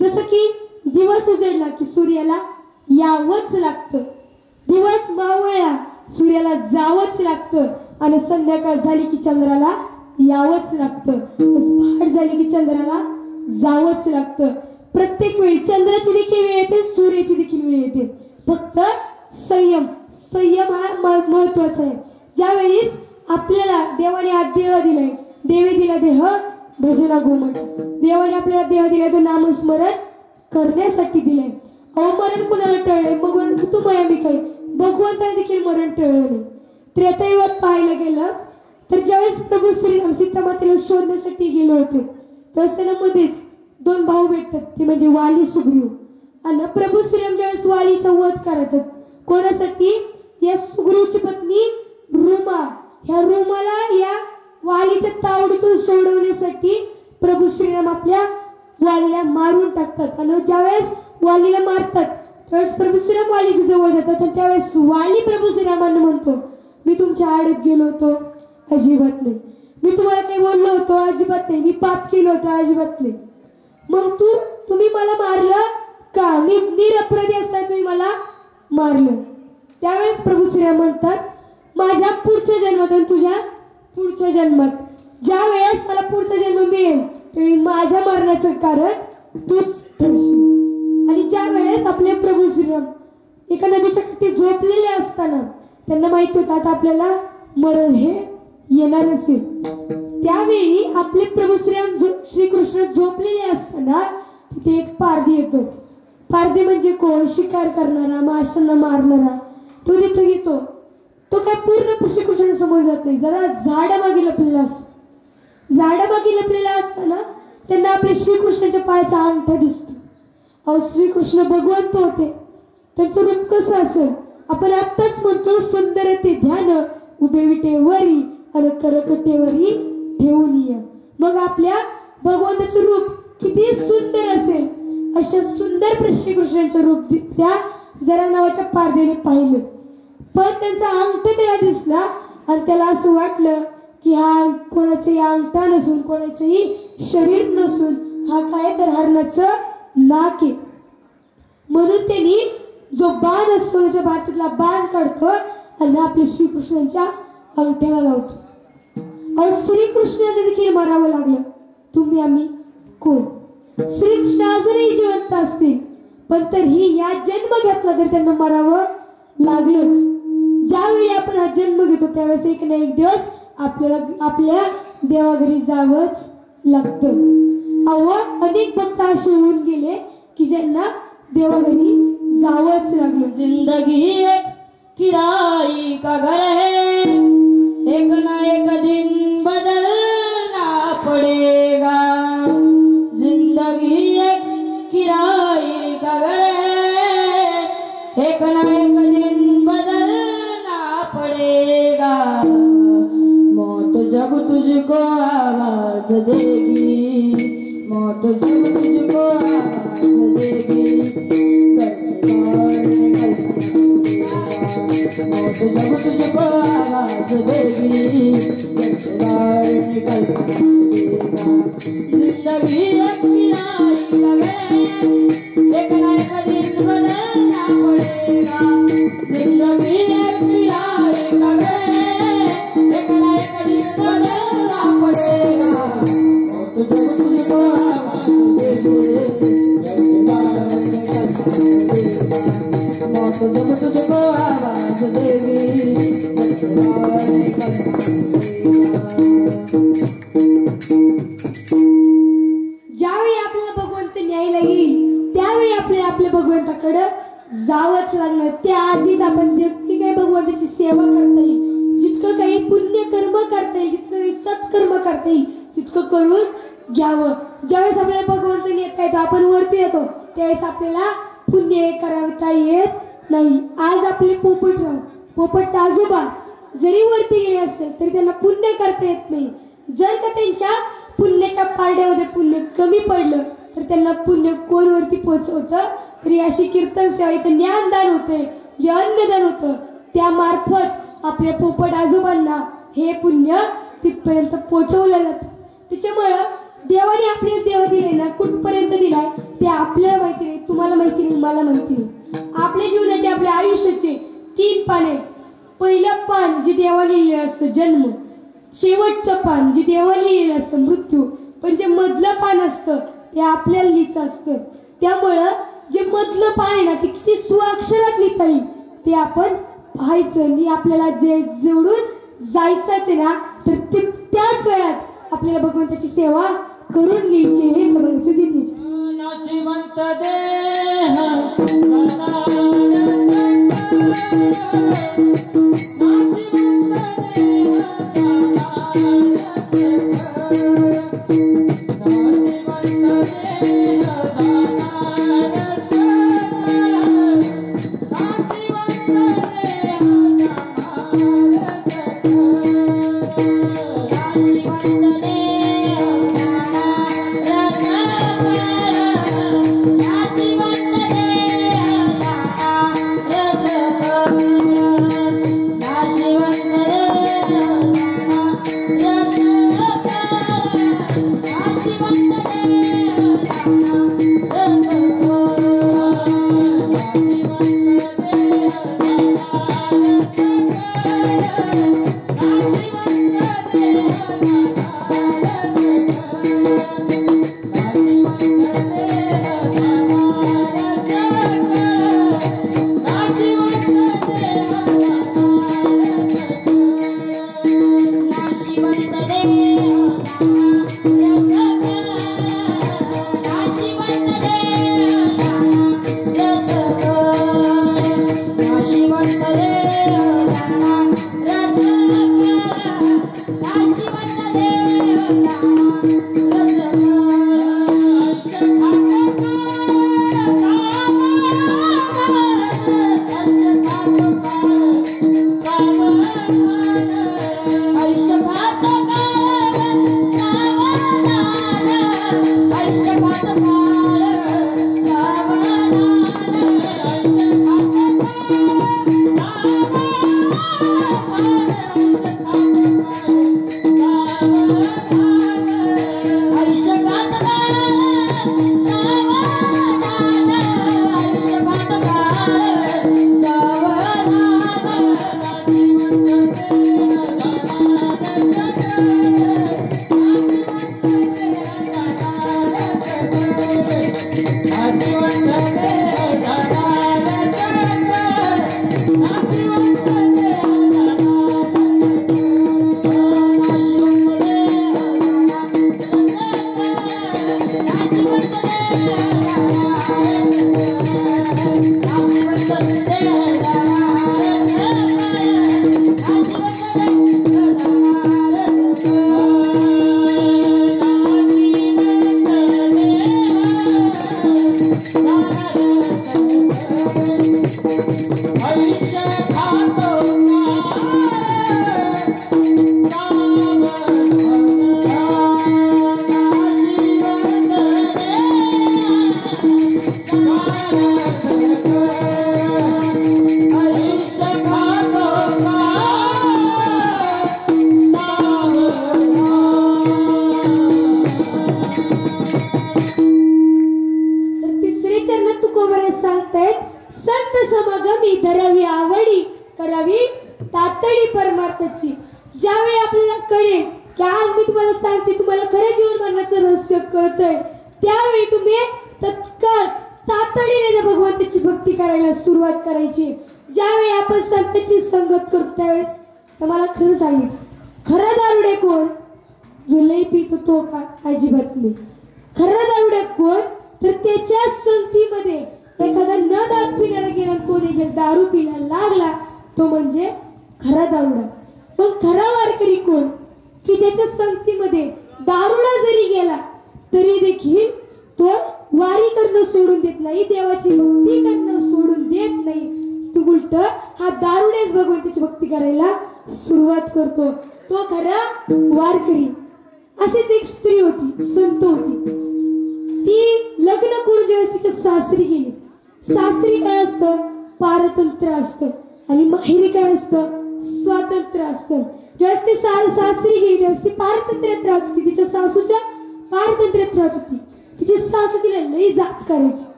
[SPEAKER 1] जसं की दिवस उजडला की सूर्याला यावंच लागतं, दिवस मावळला सूर्याला जावंच लागतं, आणि संध्याकाळ झाली की चंद्राला यावंच लागतं, पहाट झाली की चंद्राला जावंच लागतं. प्रत्येक वेळी चंद्राची देखील वेळ येते, सूर्याची मरण कुणाला टळले मग तू माया मी काही भगवंताने देखील मरण टळलं नाही. त्रेतायुगात पाहायला गेलं तर ज्यावेळेस प्रभू श्रीराम सीता मातेला शोधण्यासाठी गेले होते तर त्यांना मध्येच दोन भाऊ भेटतात, ते म्हणजे वाली सुग्रीव. आणि प्रभू श्रीराम ज्यावेळेस वालीचा वध करतात कोणासाठी, या सुग्रीवची पत्नी रुमा, ह्या रुमाला या वालीच्या तावडीतून सोडवण्यासाठी प्रभू श्रीराम आपल्या वालीला मारून टाकतात. आणि ज्यावेळेस वालीला मारतात त्यावेळेस प्रभू श्रीराम वालीच्या जवळ जातात आणि त्यावेळेस वाली प्रभू श्रीरामांना म्हणतो, मी तुमच्या आडत गेलो होतो अजिबात नाही, मी तुम्हाला काही बोललो होतो अजिबात नाही, मी पाप केलं होतं अजिबात नाही, मग तुम्ही मला मारलं का, मी निरपराधी असताना तुम्ही मला मारलं. त्यावेळेस प्रभू श्रीराम म्हणतात, माझ्या पुढच्या जन्मात आणि तुझ्या पुढच्या जन्मात ज्या वेळेस मला पुढचा जन्म मिळेल त्यावेळी माझ्या मरणाचं कारण तूच ठरशील. आणि ज्या वेळेस आपले प्रभू श्रीराम एका नदीच्या काठी झोपलेले असताना त्यांना माहित होतं आता आपल्याला मरण हे येणारच आहे, त्यावेळी आपले प्रभू श्रीकृष्ण झोपलेले असताना तिथे एक पारधी येतो. पारधी म्हणजे कोण, शिकार करणारा, माशांना मारणारा, तो तिथे येतो. तो काय पूर्ण श्रीकृष्णासमोर जात नाही, जरा झाडामागे लपलेला असतो. झाडामागे लपलेला असताना त्यांना आपल्या श्रीकृष्णाच्या पायाचा अंगठा दिसतो. अहो श्रीकृष्ण भगवंत होते, त्यांचं रूप कसं असेल, आपण आत्ताच म्हणतो सुंदर ते ध्यान उभे विटेवरी आणि करकटेवरी ठेवून ये. मग आपल्या भगवंताचं रूप किती सुंदर असेल, अशा सुंदर श्रीकृष्णांचं रूप त्या जरा नावाच्या पारधीने पाहिलं. पण त्यांचा अंगठा त्याला दिसला आणि त्याला असं वाटलं की हा कोणाचं या अंगठा नसून कोणाचंही शरीर नसून हा काय तर हरणाचं नाक आहे. म्हणून त्यांनी जो बाण असतो त्याच्या भातातला बाण काढतो आणि आपल्या श्रीकृष्णांच्या अंगठ्याला लावतो. अहो श्रीकृष्णाने देखील मारावं लागलं, तुम्ही आम्ही कोण. श्रीकृष्ण अजूनही जिवंत असतील पण तरीही या जन्म घेतला तर त्यांना मारावं लागलंच. ज्यावेळी आपण हा जन्म घेतो त्यावेळेस एक ना एक दिवस आपल्याला आपल्या देवाघरी जावंच लागतं. अहो अनेक भक्त असे होऊन गेले की ज्यांना देवाघरी जावंच लागलं.
[SPEAKER 3] जिंदगी एक किराई का घर है, एक ना एक दिन बदलना पड़ेगा. जिंदगी एक किराई का घर है, एक ना एक दिन बदलना पड़ेगा. मौत जब तुझको आवाज देगी, मौत जब तुझको आवाज देगी, मौत जब तुझको आवाज देगी, निकल पड़ेगा. जिंदगी एक किराई का घर, एक ना एक दिन बदलना पड़ेगा. जिंदगी एक किराई का घर, एक ना एक दिन बदलना पड़ेगा. मौत जब तुझको आवाज देगी, मौत जब तुझको आवाज देगी,
[SPEAKER 1] ज्यावेळी आपल्याला भगवंत न्यायला येईल त्यावेळी आपल्याला आपल्या भगवंताकडे जावंच लागणार. त्याआधीच आपण जितकी काही भगवंताची सेवा करता येईल, जितकं काही पुण्य कर्म करता येईल, जितकं काही सत्कर्म करता येईल तितकं करून घ्यावं. ज्यावेळेस आपल्याला भगवंत येता येतो आपण वरती येतो त्यावेळेस आपल्याला पुण्य करता येत नाही. आज आपले पोपट आजोबा जरी वरती गेले असतील तरी त्यांना पुण्य करता येत नाही. जर का त्यांच्या पुण्याच्या पारड्यामध्ये पुण्य कमी पडलं तर त्यांना पुण्य कोण वरती पोहोचवतं, तरी अशी कीर्तन सेवा इथं ज्ञानदान होते, जे अन्नदान होतं त्यामार्फत आपल्या पोपट आजोबांना हे पुण्य तिथपर्यंत पोहोचवलं जातं. त्याच्यामुळं देवाने आपल्याला देव दिले ना, कुठपर्यंत दिलाय ते आपल्याला माहिती नाही, तुम्हाला माहिती नाही, मला माहिती नाही. आपल्या जीवनाचे आपल्या आयुष्याचे 3 पाने, पहिलं पान जे देवाने लिहिलेलं असतं जन्म, शेवटचं पान जे देवाने लिहिलेलं असतं मृत्यू, पण जे मधलं पान असतं ते आपल्याला लिहायचं असतं. त्यामुळं जे मधलं पान आहे ना ते किती सुअक्षरात लिहिता येईल ते आपण पाहायचं. आणि आपल्याला जेवढून जायचंच आहे ना तर त्याच वेळात आपल्याला भगवंताची सेवा करून घ्यायची हे समजायचं तिथेच.
[SPEAKER 3] नाशिवंत देह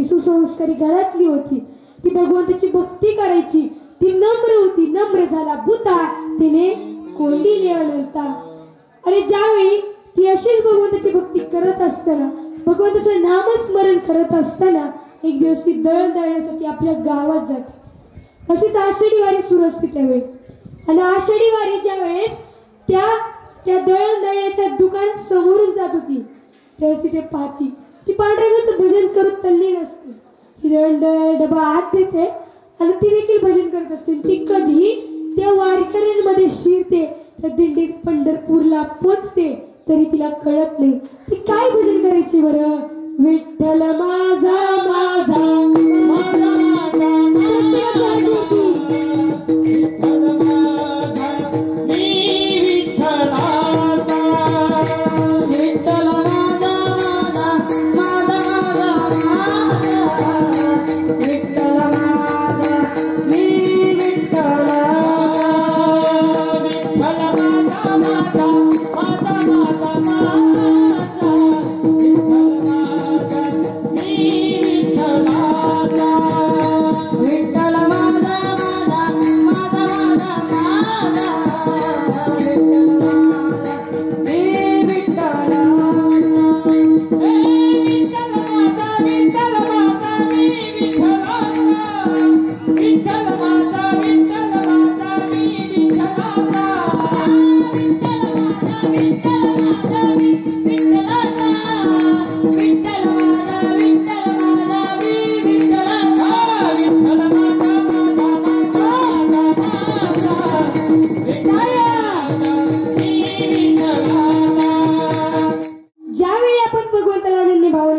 [SPEAKER 1] सुसंस्कारी घरातली होती. ती भगवंताची भक्ती करायची. ती नम्र होती. नम्र झाला भूता तिने कोंडीले अनंता. आणि ज्यावेळी ती अशीच भगवंताची भक्ती करत असताना, भगवंताचं नामस्मरण करत असताना एक दिवस ती दळण दळण्यासाठी आपल्या गावात जाते. अशीच आषाढी वारी सुरू असते त्यावेळी. आणि आषाढी वारीच्या वेळेस त्या त्या दळण दळण्याच्या दुकान समोरून जात होती. त्यावेळेस तिथे पाहती ती पांडुरंगाचं भजन करत तल्लीन असते. ती दळण डबा आत देते आणि ती देखील भजन करत असते. ती कधी त्या वारकऱ्यांमध्ये शिरते, त्या दिंडीत पंढरपूरला पोचते तरी तिला कळत नाही ती काय भजन करायची बरं. विठ्ठल माझा माझा माझा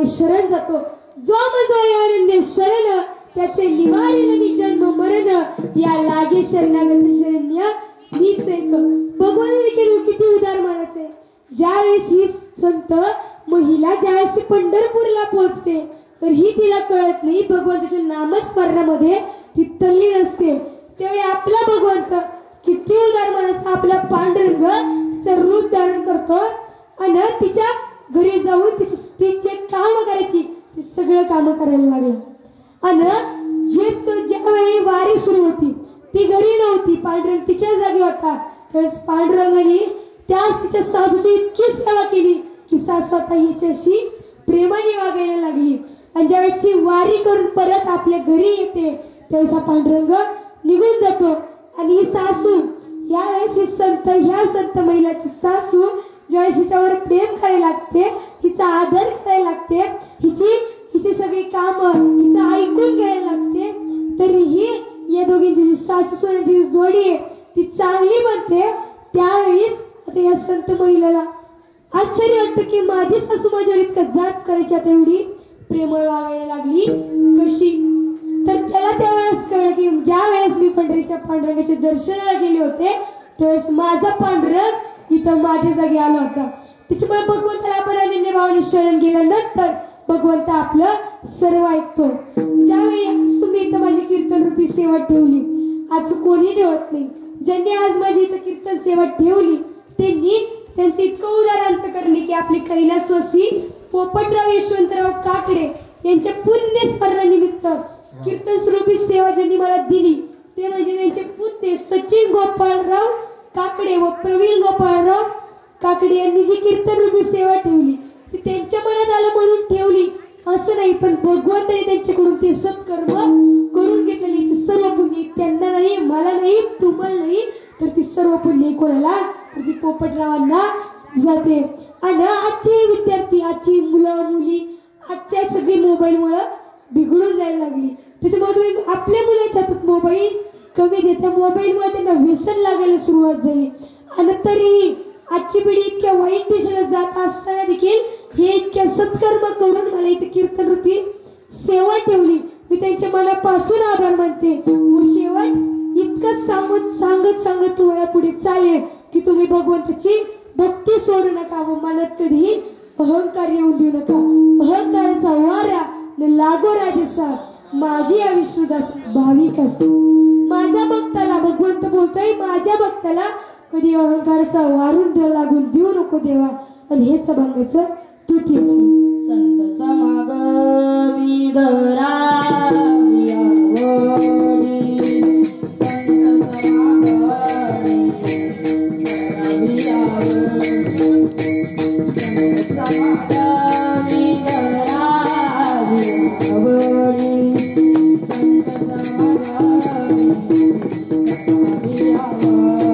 [SPEAKER 1] शरण जातो जो मजो आनंद शरण त्याचे निवारेल मी जन्म मरण या लागे शरणागत शरण्य मीच एक. भगवान देखील किती उदार मानाचे. ज्यावेळेस ही संत महिला ज्यावेळेस ती पंढरपूरला पोहोचते तर ही तिला कळत नाही भगवंताच्या नामस्मरणामध्ये ती तल्लीन असते. त्यावेळी आपला भगवंत किती उदार मानाचा आपला पांडुरंग तिचं रूप धारण करतो आणि तिच्या घरी जाऊन तिचे काम करायची ती सगळं काम करायला लागलं. आणि ज्यावेळी वारी सुरू होती ती घरी नव्हती, पांडुरंग तिच्या जागी होता. त्यावेळेस पांडुरंगाने त्याच तिच्या सासूची इतकी सेवा केली की सासू आता हिच्याशी प्रेमाने वागायला लागली. आणि ज्यावेळेस ती वारी करून परत आपल्या घरी येते त्यावेळेस हा पांडुरंग निघून जातो. आणि ही सासू यावेळेस ह्या संत महिलाची सासू ज्यावेळेस हिच्यावर प्रेम करायला लागते, हिचा आदर करायला लागते, हिची सगळी कामं हिचं ऐकून घ्यायला लागते, तरीही या दोघींची जी सासू सुनेची जोडी आहे ती चांगली बनते. त्यावेळेस आता या संत महिलेला आश्चर्य वाटतं की माझी सासू माझ्यावर इतकं जाच करायची आता एवढी प्रेमळ वागायला लागली कशी. तर त्याला त्यावेळेस कळलं की ज्या वेळेस मी पंढरीच्या पांडुरंगाच्या दर्शनाला गेले होते त्यावेळेस माझा पांडुरंग इथं माझ्या जागी आला होता. त्याच्यामुळे भगवंताला आपण अनन्य भावाने शरण गेल्यानंतर भगवंत आपलं सर्व ऐकतो. ज्यावेळी आज तुम्ही इथं माझी कीर्तन रूपी सेवा ठेवली, आज कोणी ठेवत नाही. ज्यांनी आज माझी इथं कीर्तन सेवा ठेवली त्यांनी त्यांचे इतकं उदार अंतकरणी की आपले कैलासवासी पोपटराव यशवंतराव काकडे यांच्या पुण्य स्मरणानिमित्त कीर्तन स्वरूपी सेवा ज्यांनी मला दिली ते म्हणजे त्यांचे पुत्रे सचिन गोपाळराव काकडे व प्रवीण गोपाळराव काकडे यांनी जी कीर्तन रूपी सेवा ठेवली ती त्यांच्या मनात आलं म्हणून ठेवली असं नाही, पण भगवंताने त्यांच्याकडून ते सत्कर्म करून घेतलेली सर्व पुण्य त्यांना नाही, मला नाही, तुम्हाला नाही, तर ती सर्व पुण्य कोणाला तर ती पोपटरावांना जाते. आणि आजचे विद्यार्थी आजची मुलं मुली आजच्या सगळी मोबाईलमुळे बिघडून जायला लागली. त्याच्यामुळे तुम्ही आपल्या मुलाच्या हातात मोबाईल कमी देता, मोबाईलमुळे त्यांना व्यसन लागायला सुरुवात झाली. आणि तरीही आजची पिढी इतक्या वाईट दिशेला जात असताना देखील हे इतक्या सत्कर्म करून मला इथे कीर्तन रूपी सेवा ठेवली. मी त्यांच्या मनापासून आभार मानते. व शेवट इतकं सांगत तुम्हाला पुढे चालेल की तुम्ही भगवंताची भक्ती सोडू नका व मनात कधी अहंकार येऊन देऊ नका. अहंकाराचा वारा न लागो राजसा माझी या विष्णुदास भाविक असे. माझ्या भक्ताला भगवंत बोलतोय माझ्या भक्ताला कधी अहंकाराचा वारून लागून देऊ नको देवा. आणि हेच अभंगाचं तुतीची
[SPEAKER 3] संत समागमी दरावी आवडी, संत समागमी दरावी आवडी, संत समागमी दरावी आवडी, संत समागमी दरावी आवडी.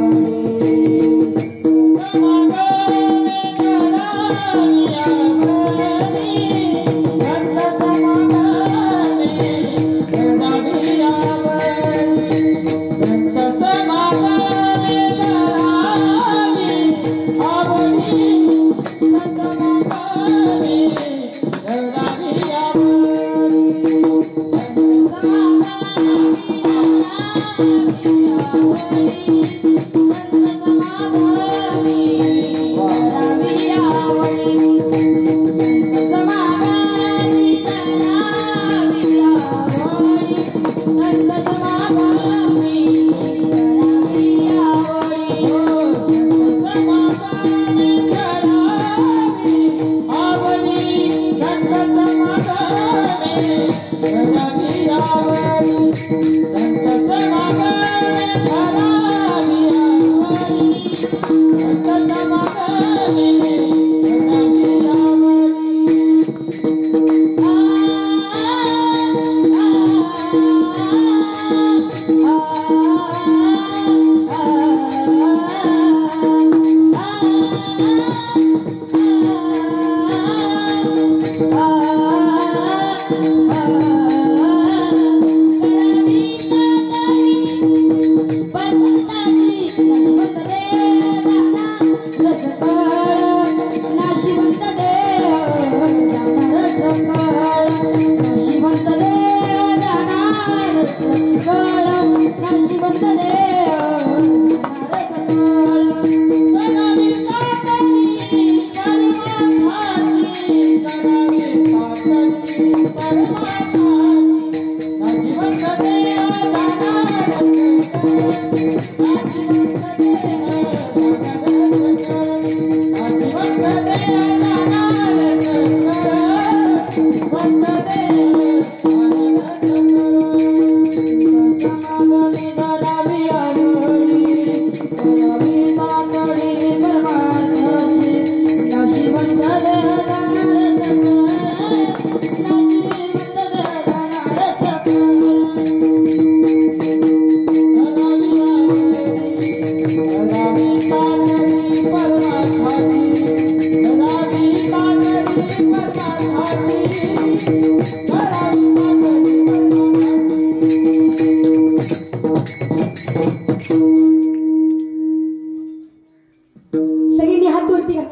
[SPEAKER 1] सगळ्यांनी हात वरती घाला.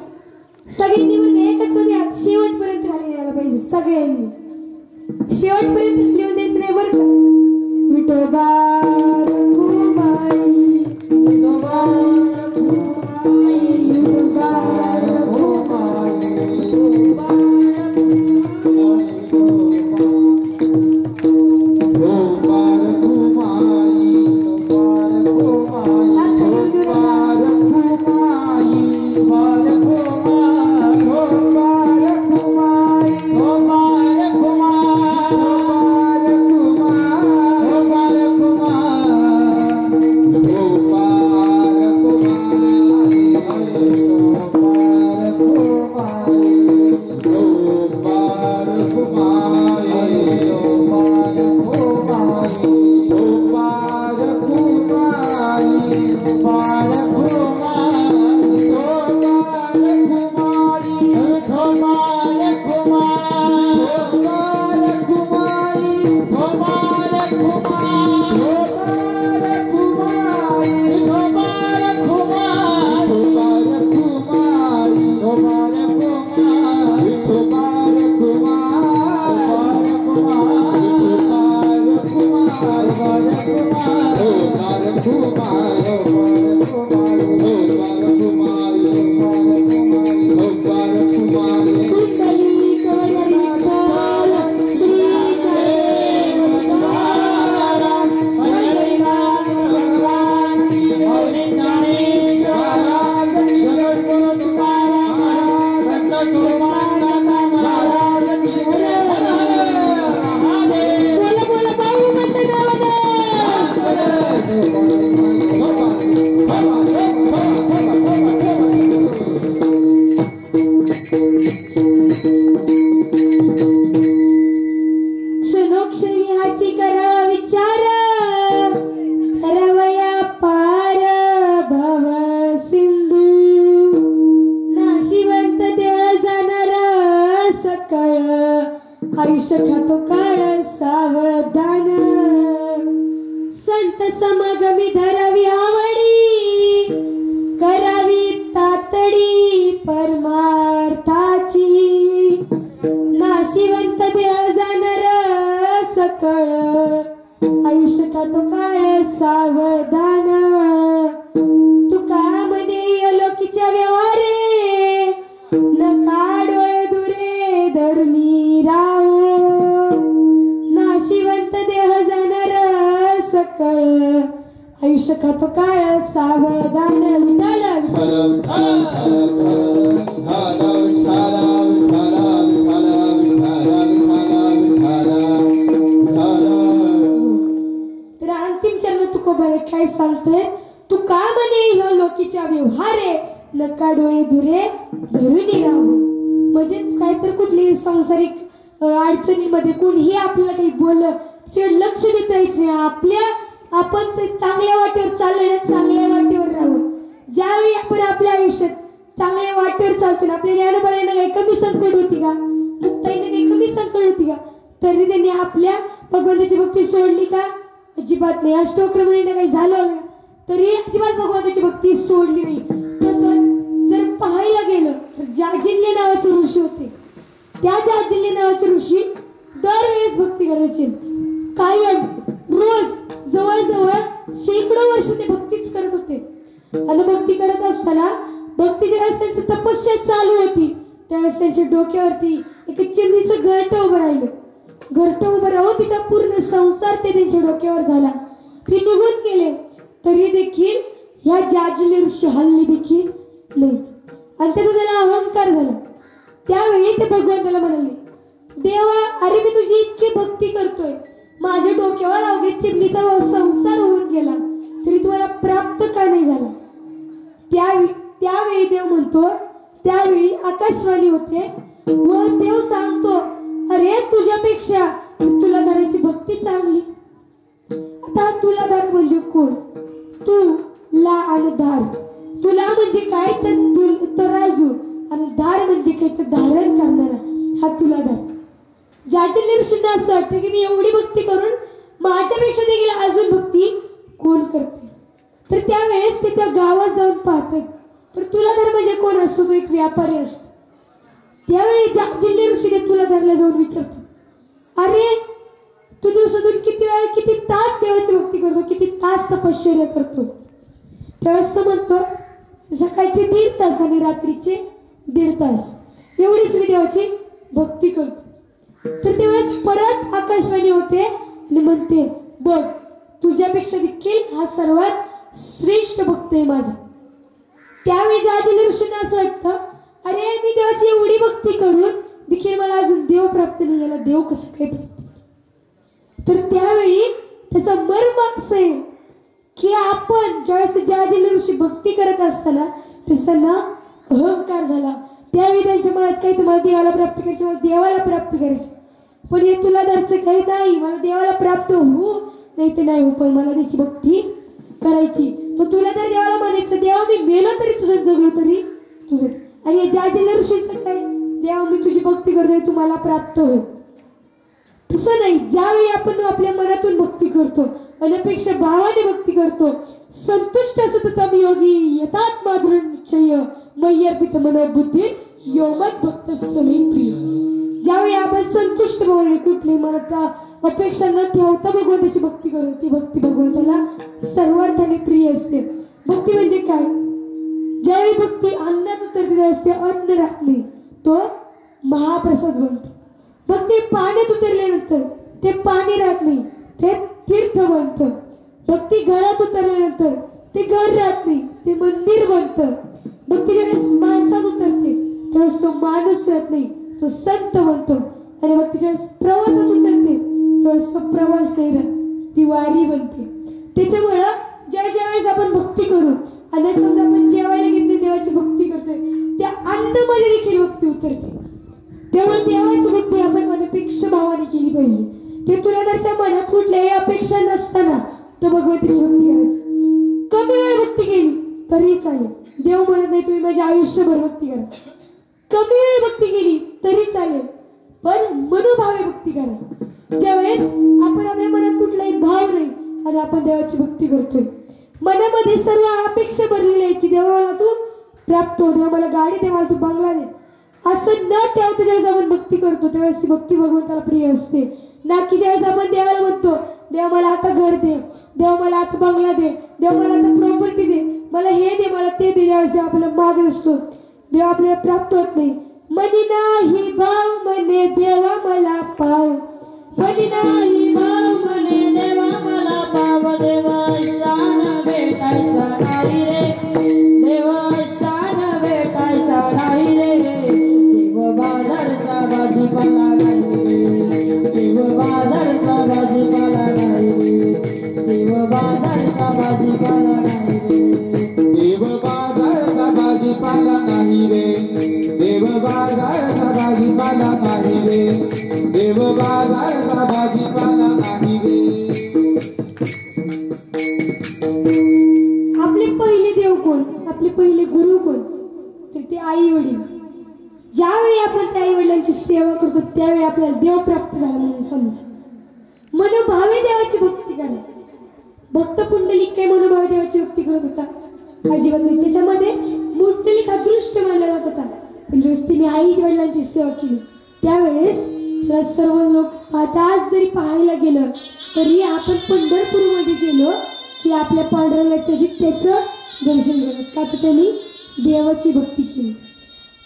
[SPEAKER 1] सगळ्यांनी म्हणजे एकच सगळे हात शेवटपर्यंत खाली न्यायला पाहिजे. सगळ्यांनी शेवटपर्यंत लिहून द्यायचं नाही बरं का. विठोबा रखुमाई, विठोबा रखुमाई, विठोबा रखुमाई, विठोबा आयुष्य खातो काळ सावधान. संत समागमी धरावी आवडी, करावी तातडी परमार्थाची. नाशिवंत देह जाणार खातो काळ सावधान विठाल तर अंतिम चरण तुकोबारे काय सांगते तू का म्हणे ह्या लोकीच्या व्यवहारे नका डोळे धुरे धरून राहू म्हणजे काय तर कुठली सांसारिक अडचणीमध्ये कोणीही आपल्याला काही बोललं लक्ष देता येत नाही आपण चांगल्या वाटेवर चालण्यात चांगल्या वाटेवर राहावं ज्यावेळी आपण आपल्या आयुष्यात चांगल्या वाटेवर चालतो ना आपल्या ज्ञानोबांना काही कमी संकट होती का मुक्ताईने काही कमी संकट होती का तरी त्यांनी आपल्या भगवंताची भक्ती सोडली का अजिबात नाही अष्टोक्रमणीने काही झालं तरी अजिबात भगवंताची भक्ती सोडली नाही तसंच जर पाहायला गेलं तर जाजिल्ले नावाचे ऋषी होते त्या जाजिल्ले नावाचे ऋषी दरवेळेस भक्ती करायचे कायम रोज जवळजवळ शेकडो वर्ष ते भक्तीच करत होते आणि भक्ती करत असताना भक्तीच्या वेळेस त्यांची तपस्या चालू होती त्यावेळेस त्यांच्या डोक्यावरती एक चिमणीचं घरटं उभं राहिलं घरटं उभं राहून तिचा पूर्ण संसार ते त्यांच्या डोक्यावर झाला ते निघून गेले तरी देखील ह्या जाजिले ऋषी हल्ली देखील नाही आणि त्याचा त्याला अहंकार झाला त्यावेळी ते भगवंताला म्हणाले देवा अरे मी तुझी इतकी भक्ती करतोय माझ्या डोक्यावर अवघे चिमणीचा संसार होऊन गेला तरी तुम्हाला प्राप्त का नाही झाला त्यावेळी देव म्हणतो त्यावेळी आकाशवाणी होते व देव सांगतो अरे तुझ्यापेक्षा तुलाधाराची भक्ती चांगली आता तुलाधार म्हणजे कोण तू ला आणि धार तुला म्हणजे काय तर तराजू आणि धार म्हणजे काय तर धारण करणारा हा तुलाधार जाजिल्ले ऋषींना असं वाटतं की मी एवढी भक्ती करून माझ्यापेक्षा देखील अजून भक्ती कोण करते तर त्यावेळेस ते त्या गावात जाऊन पाहतात तर तुलाधार म्हणजे कोण असतो तो एक व्यापारी असतो त्यावेळी जाजिल्ले ऋषीने तुलाधारला जाऊन विचारतात अरे तू दिवसातून किती वेळा किती तास देवाची भक्ती करतो किती तास तपश्चर्या करतो त्यावेळेस तो म्हणतो सकाळचे 1.5 तास आणि रात्रीचे 1.5 तास एवढीच मी देवाची भक्ती करतो तर त्यावेळेस परत आकाशवाणी होते आणि म्हणते बघ तुझ्यापेक्षा देखील हा सर्वात श्रेष्ठ भक्त आहे माझा त्यावेळी जाजिल्ले ऋषींना असं वाटतं अरे मी देवाची एवढी भक्ती करून देखील मला अजून देव प्राप्त नाही याला देव कसं काय तर त्यावेळी त्याचा मर्म असं आहे की आपण ज्यावेळेस जाजिल्ले ऋषी भक्ती करत असताना त्यांना अहंकार झाला त्यावेळी त्यांच्या मनात काही तुम्हाला देवाला प्राप्त करायचे मला देवाला प्राप्त करायचे पण हे तुलाधारचं काही नाही मला देवाला प्राप्त होऊ नाही ते नाही हो पण मला त्याची भक्ती करायची तो तुलाधार देवाला म्हणायचं देवा मी मेलो तरी तुझं जगलो तरी तुझंच आणि जाजिल्ले ऋषींचं काय देवा मी तुझी भक्ती करतोय तुम्हाला प्राप्त हो तसं नाही ज्यावेळी आपण आपल्या मनातून भक्ती करतो अनपेक्षा भावाने भक्ती करतो संतुष्ट असत योगी यथात माधुर निश्चय मय्यर्पित मनोबुद्धी योमत भक्त समी प्रिय ज्यावेळी आपण संतुष्ट भावाने कुठली मनात अपेक्षा न ठेवता भगवंताची भक्ती करू ती भक्ती भगवंताला सर्वार्थाने प्रिय असते भक्ती म्हणजे काय ज्यावेळी भक्ती अन्नात उतरलेली असते अन्न राहत नाही तो महाप्रसाद बनतो भक्ती पाण्यात उतरल्यानंतर ते पाणी राहत नाही ते तीर्थ बनतं भक्ती घरात उतरल्यानंतर ते घर राहत नाही ते मंदिर बनतं भक्ती ज्यावेळेस माणसात उतरते त्यावेळेस तो माणूस राहत नाही तो संत बनतो आणि भक्ती ज्यावेळेस प्रवासात उतरते त्यावेळेस तो प्रवास नाही राहत ती वारी बनते त्याच्यामुळं ज्यावेळेस आपण भक्ती करू आणि समजा आपण जेवायला घेतली देवाची भक्ती करतोय त्या अन्नामध्ये देखील भक्ती उतरते त्यामुळे देवाची भक्ती आपण अनपेक्षा भावाने केली पाहिजे ते तुलाधारच्या मनात कुठल्याही अपेक्षा नसताना तो भगवंताची भक्ती करायची कमी वेळ भक्ती केली तरी चालेल देव म्हणत नाही तुम्ही माझ्या आयुष्यभर भक्ती करा कमी वेळ भक्ती केली तरी चालेल पण मनोभावे भक्ती करा ज्यावेळेस आपण आपल्या मनात कुठलाही भाव नाही आणि आपण देवाची भक्ती करतोय मनामध्ये सर्व अपेक्षा भरलेली आहे की देवा मला तू प्राप्त हो देवा मला गाडी दे मला तू बंगला दे असं न ठेवता ज्यावेळेस आपण भक्ती करतो त्यावेळेस ती भक्ती भगवंताला प्रिय असते ना की ज्यावेळेस आपण देवाला म्हणतो देवा मला आता घर दे देवा मला आता बंगला दे देवा मला आता प्रॉपर्टी दे मला हे दे मला ते दे ज्यावेळेस देव आपल्याला माग असतो देव आपल्याला प्राप्त होत नाही मनी नाही भाव म्हणे देवा मला पाव मनी नाही भाव म्हणे देवा मला पाव देवा शान भेट
[SPEAKER 2] देव बाजारचा भाजीपाला नाही गे.
[SPEAKER 1] आपले पहिले देव कोण, आपले पहिले गुरु कोण, तर ते आई वडील. ज्यावेळी आपण त्या आई वडिलांची सेवा करतो त्यावेळी आपल्याला देव प्राप्त झाला म्हणून समजा. मनोभावे देवाची भक्ती करा. भक्त पुंडलिक काय मनोभावे देवाची भक्ती करत होता? अजिबात नाही. त्याच्यामध्ये पुंडलिक हा दृष्ट मानला जात होता. पण ज्यावेळेस तिने आई वडिलांची सेवा केली त्यावेळेस त्याला सर्व लोक, आता आज जरी पाहायला गेलं तरी आपण पंढरपूरमध्ये गेलो की आपल्या पांडुरंगाच्या त्याचं दर्शन घेतात. का तर त्यांनी देवाची भक्ती केली.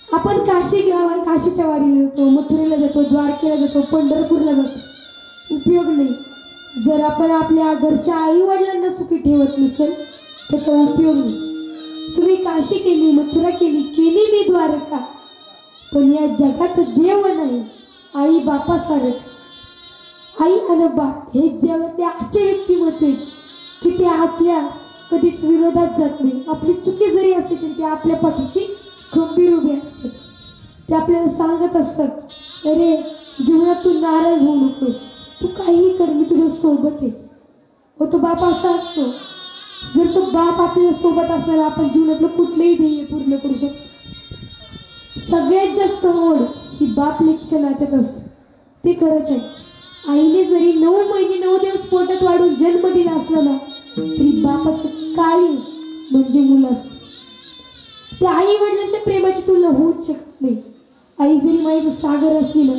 [SPEAKER 1] आपण काशीच्या वारीला जातो, मथुरेला जातो, द्वारकेला जातो, पंढरपूरला जातो, उपयोग नाही. जर आपण आपल्या घरच्या आई वडिलांना सुखी ठेवत नसेल त्याचा उपयोग नाही. तुम्ही काशी केली, मथुरा केली मी द्वारका, पण या जगात देव नाही. आई बापासारखं. आई आणि बाप हे जगातले असे व्यक्तिमत्व आहेत की ते आपल्या कधीच विरोधात जात नाही. आपली चुकी जरी असते तरी ते आपल्या पाठीशी खंबीर उभे असतात. ते आपल्याला सांगत असतात, अरे जीवनात तू नाराज होऊ नकोस, तू काहीही कर, मी तुझ्या सोबत आहे. व तो बाप असा असतो, जर तो बाप आपल्या सोबत असल्याला आपण जीवनातलं कुठलंही ध्येय पूर्ण करू शकतो. सगळ्यात जास्त ओढ ही बाप लेकीच्या नात्यात असते. ते खरंच आहे. आईने जरी 9 महिने 9 दिवस पोटात वाढून जन्म दिला असला ना तरी बापाचं काळीज म्हणजे मुलं असतं. त्या आई वडिलांच्या प्रेमाची तुलना होऊच शकत नाही. आई जरी माईचं सागर असली ना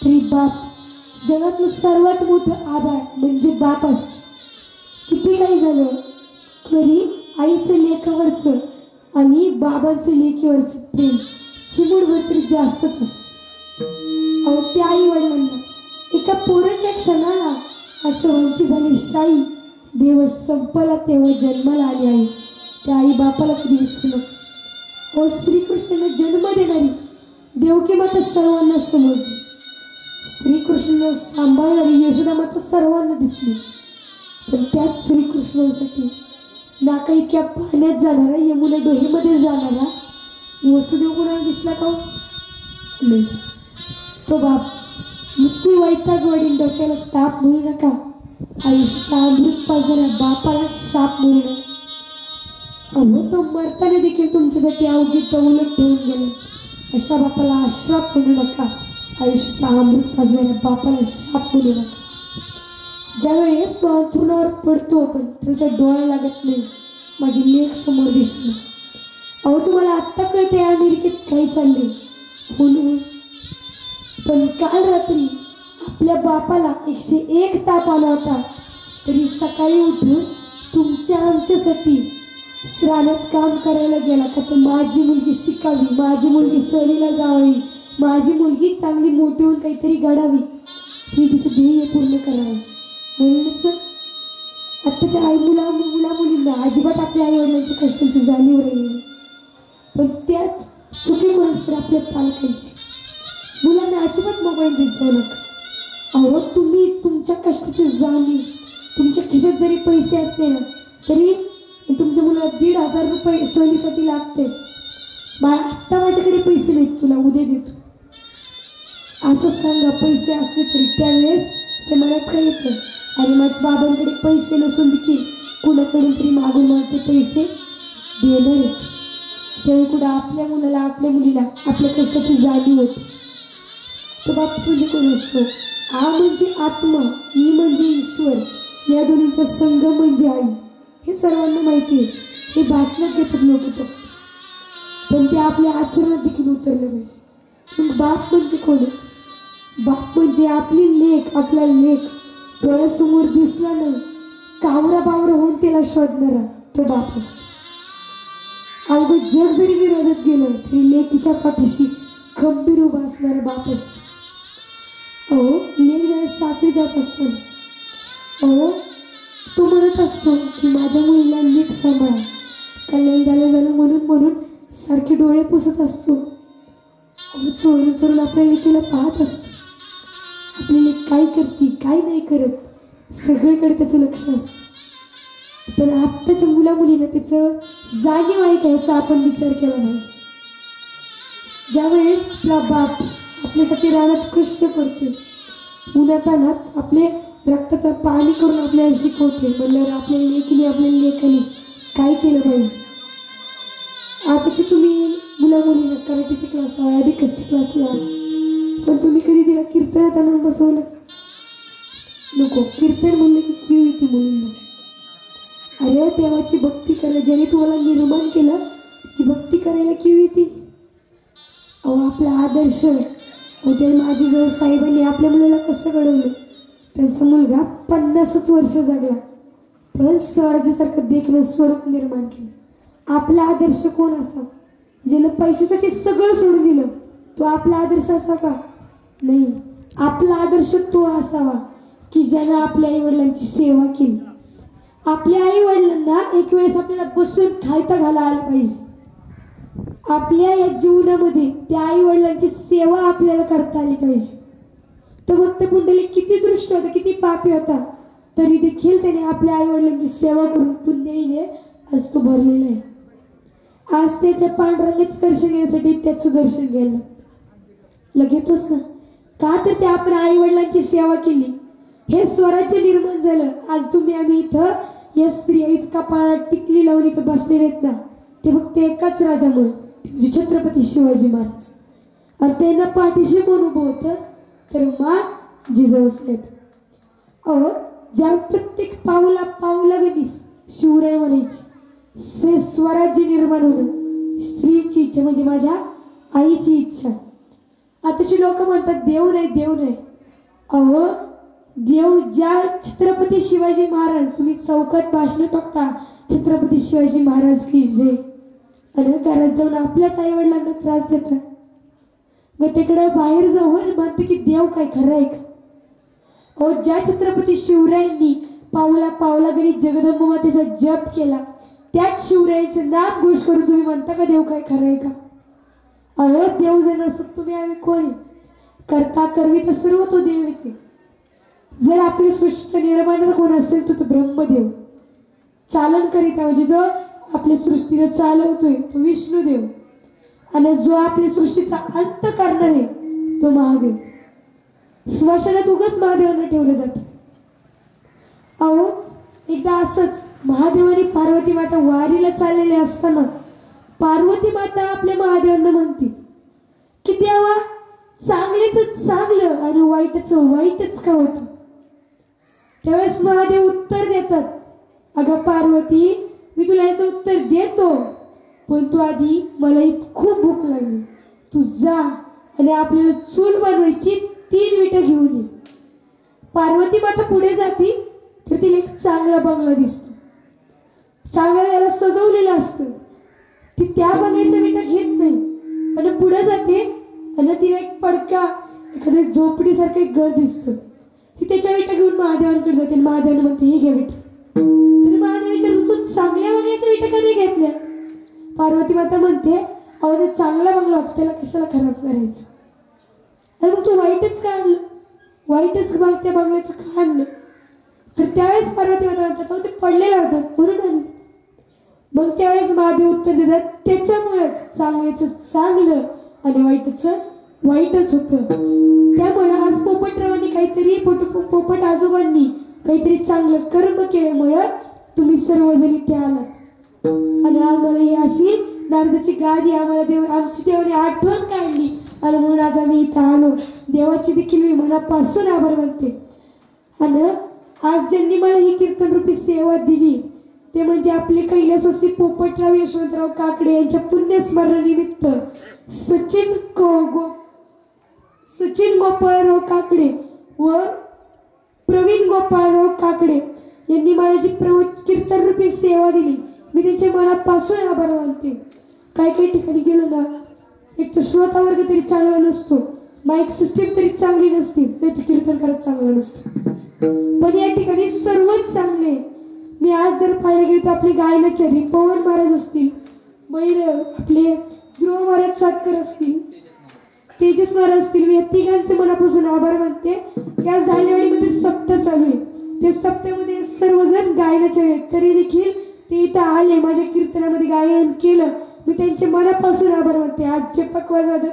[SPEAKER 1] तरी बाप जगातलं सर्वात मोठं आभार म्हणजे बाप असतं. किती काही झालं तरी आईचं लेखावरचं आणि बाबांचं लेकीवरचं प्रेम चिमुडभर तरी जास्तच असतं. अहो त्या आई वडिलांना एका पोराच्या क्षणाला असं वंचित झाली शाई. दिवस संपला तेव्हा जन्माला आली आई. त्या आई बापाला कधी विसरू नका. हो, श्रीकृष्णाने जन्म देणारी देवकी माता सर्वांना समजली. श्रीकृष्ण सांभाळणारी यशोदा माता सर्वांना दिसली. पण त्याच श्रीकृष्णासाठी ना काही त्या पाण्यात जाणारा, यमुना डोहीमध्ये जाणारा वसुदेव कोणाला दिसला का? नाही. तो बाप नुसती वैतागवाडी डोक्याला ताप म्हणू नका, आयुष्याचा अमृत पाजणाऱ्या बापाला शाप म्हणू नका. अहो, तो मरताना देखील तुमच्यासाठी अवघी दौलत ठेवून गेला. अशा बापाला आश्राप म्हणू नका, आयुष्याचा अमृत पाजणाऱ्या बापाला शाप म्हणू नका. ज्यावेळेस तो अंथरुणावर पडतो पण त्याचा डोळा लागत नाही, माझी लेख समोर दिसली. अहो, तुम्हाला आत्ता कळते अमेरिकेत काही चालले फोनवर. पण काल रात्री आपल्या बापाला 101 ताप आला होता, तरी सकाळी उठून तुमच्या आमच्यासाठी श्रावणात काम करायला गेला. का तर माझी मुलगी शिकावी, माझी मुलगी सहलीला जावी, माझी मुलगी चांगली मोठी होऊन काहीतरी घडावी, ही तिचं ध्येय पूर्ण करावं. म्हणूनच आत्ताच्या आई मुलींना अजिबात आपल्या आई वडिलांच्या कष्टांची जाणीव राहिली. पण त्यात चुकी कोणाच तर आपल्या पालकांची. मुलांना अजिबात मोबाईल देत जाऊ नका. अहो, तुम्ही तुमच्या कष्टाची जाणीव, तुमच्या खिशात जरी पैसे असले ना तरी तुमच्या मुलाला 1,500 रुपये सहलीसाठी लागते. बाळा, आत्ता माझ्याकडे पैसे नाहीत, तुला उद्या देतो असं सांगा. पैसे असले तरी त्यावेळेस त्या मनात काय येतं, आणि माझ्या बाबांकडे पैसे नसून देखील कुणाकडून तरी मागून ते पैसे देणार आहेत. त्यावेळी कुठं आपल्या मुलाला, आपल्या मुलीला आपल्या कष्टाची जाणीव होती. तो बाप म्हणजे कोण असतो? आ म्हणजे आत्मा, ई म्हणजे ईश्वर, या दोन्हींचा संगम म्हणजे आई. हे सर्वांना माहिती आहे. हे भाषणात घेतात लोक फक्त, पण ते आपल्या आचरणात देखील उतरले पाहिजे. मग बाप म्हणजे कोण? बाप म्हणजे आपली लेक, आपला लेक डोळ्यासमोर दिसला नाही, कावरा बावरा होऊन त्याला शोधणारा तो बाप असतो. अवघं जग जरी विरोधात गेलं तरी लेकीच्या पाठीशी खंबीर उभा असणारा बाप असतो. अहो, लेक ज्यावेळेस सासरी जात असताना अहो तो म्हणत असतो की माझ्या मुलीला नीट सांभाळा, कल्याण झालं म्हणून सारखे डोळे पुसत असतो. चोरून चोरून आपल्या लेकीला पाहत असतो. आपली लेक काय करते काय नाही करत सगळीकडे त्याचं लक्ष असतं. पण आत्ताच्या मुलींना त्याचं जाणीव आहे का याचा आपण विचार केला पाहिजे. ज्यावेळेस आपला बाप आपल्यासाठी रानात कष्ट करतो, उन्हातानात आपले रक्ताचं पाणी करून आपल्याला शिकवते म्हणल्यावर आपल्या लेखीने आपल्या लेखाने काय केलं पाहिजे. आताची तुम्ही मुला मुलींना कराटेचे क्लास लावा, ॲबिकसचे क्लास लावा, पण तुम्ही कधी तिला कीर्तनात आणून बसवलं नको. कीर्तन म्हणलं की क्यू येते मुलींना. अरे देवाची भक्ती करा, ज्याने तुम्हाला निर्माण केलं त्याची भक्ती करायला क्यू येते. अहो आपला आदर्श ते माझी जवळ साहेबांनी आपल्या मुलाला कसं घडवलं. त्यांचा मुलगा 50 वर्ष जगला पण स्वराज्यासारखं देखणं स्वरूप निर्माण केलं. आपला आदर्श कोण असा ज्यानं पैशासाठी सगळं सोडून दिलं, तो आपला आदर्श असा का? नाही. आपला आदर्श तो असावा की ज्यानं आपल्या आई वडिलांची सेवा केली. आपल्या आई वडिलांना एक वेळेस आपल्याला बसून खायता घाला आलं पाहिजे. आपल्या या जीवनामध्ये त्या आई वडिलांची सेवा आपल्याला करता आली पाहिजे. तो भक्त पुंडलिक किती दृष्ट होता, किती पापी होता, तरी देखील त्याने आपल्या आई वडिलांची सेवा करून पुण्याईने आज तो भरलेला आहे. आज त्याच्या पांडुरंगाचे दर्शन घेण्यासाठी त्याचं दर्शन घ्यायला लगेतोच ना. का तर ते आपण आई वडिलांची सेवा केली, हे स्वराज्य निर्माण झालं. आज तुम्ही आम्ही इथं या स्त्रिया इतका कपाळात टिकली लावून इथं बसलेले आहेत ना, ते फक्त एकाच राजामुळे म्हणजे छत्रपती शिवाजी महाराज. आणि त्यांना पाठीशी कोण उभं होतं तर मा जिजाऊसाहेब. अहो ज्या प्रत्येक पाऊला गणीस शिवराय म्हणायची. स्वराज्य निर्माण होणं स्त्रीची इच्छा म्हणजे माझ्या आईची इच्छा. आताची लोक म्हणतात देव नाही देव नाही. अहो देव ज्या छत्रपती शिवाजी महाराज, तुम्ही चौकात भाषण टाकता छत्रपती शिवाजी महाराज की जय, आणि घरात जाऊन आपल्याच आई वडिलांना त्रास देतात. मग तिकडं बाहेर जाऊन म्हणते की देव काय खरं आहे का? अहो ज्या छत्रपती शिवरायांनी पावला गणित जगदंब मातेचा जप केला, त्याच शिवरायांचं नाम घोष करून तुम्ही म्हणता का देव काय खरं आहे का? अहो देव जर नसत तुम्ही आम्ही कोण? करता करवी तर सर्व तो देवीचे. जर आपली सृष्टी निर्माण कोण असेल तर तो ब्रह्मदेव. चालन करीता म्हणजे जो आपल्या सृष्टीला चालवतोय तो विष्णुदेव, आणि जो आपल्या सृष्टीचा अंत करणार आहे तो महादेव. स्मशानात उगाच महादेवांना ठेवलं जातं. अहो एकदा असंच महादेवानी पार्वती माता वारीला चाललेले असताना पार्वती माता आपल्या महादेवांना म्हणते की देवा चांगलेच चांगलं आणि वाईटच वाईटच का होतं. त्यावेळेस महादेव उत्तर देतात, अगं पार्वती मी तुला याचं उत्तर देतो, पण तू आधी मला खूप भूक लागली, तू जा आणि आपल्याला चूल बनवायची 3 विटा घेऊन ये. पार्वती माता पुढे जाते तर तिला एक चांगला बंगला दिसतो. चांगला त्याला सजवलेलं असतं. ती त्या बंगल्याच्या विटा घेत नाही आणि पुढे जाते आणि तिला एक पडका एखाद्या झोपडीसारखं एक घर दिसतं. ती त्याच्या विटा घेऊन महादेवांकडे जाते. महादेवांना म्हणते हे घ्या विटा. तर महादेव विचारतो तू चांगल्या बंगल्याच्या विटा का नाही घेतल्या? पार्वती माता म्हणते अहो ते चांगला बंगला होता त्याला कशाला खराब करायचं, आणि मग तू वाईटच का आणलं? वाईटच त्या बंगल्याचं का आणलं? तर त्यावेळेस पार्वती माता म्हणतात अहो ते पडलेलं होतं म्हणून आणलं. मग त्यावेळेस महादेव उत्तर देतात त्याच्यामुळेच चांगल्याचं चांगलं आणि वाईटचं वाईटच होतं. त्यामुळे आज पोपटरावांनी काहीतरी पोपट आजोबांनी काहीतरी चांगलं कर्म केल्यामुळं तुम्ही सर्वजण इथे आलात आणि आम्हाला ही अशी नारदाची गादी आम्हाला आमची देवाने आठवण काढली आणि म्हणून आज आम्ही इथं आलो. देवाची देखील मी मनापासून आभार मानते. आणि आज ज्यांनी मला ही कीर्तनरूपी सेवा दिली ते म्हणजे आपले कैलासवासी पोपटराव यशवंतराव काकडे यांच्या पुण्यस्मरणानिमित्त सचिन गोपाळराव काकडे व प्रवीण गोपाळराव काकडे यांनी मला जी कीर्तनरूपी सेवा दिली मी त्यांच्या मनापासून आभार मानते. काही ठिकाणी गेलो ना एक तर श्रोता वर्ग तरी चांगला नसतो, माईक सिस्टीम तरी चांगली नसते, नाही तर कीर्तन करत चांगलं नसतं. पण या ठिकाणी सर्वच चांगले. मी आज जर पाहायला गेलो तर आपले गायनाचार्य पवन महाराज असतील, मैर आपले ध्रुव महाराज सातकर असतील, तेजस महाराज असतील, मी या तिघांचे मनापासून आभार मानते. या झालेवाडीमध्ये सप्त चालू आहे, त्या सप्त्यामध्ये सर्वजण गायनाचार्य आहेत तरी देखील ते इथं आले, माझ्या कीर्तनामध्ये गायन केलं, मी त्यांचे मनापासून आभार मानते. आजचे पकवाज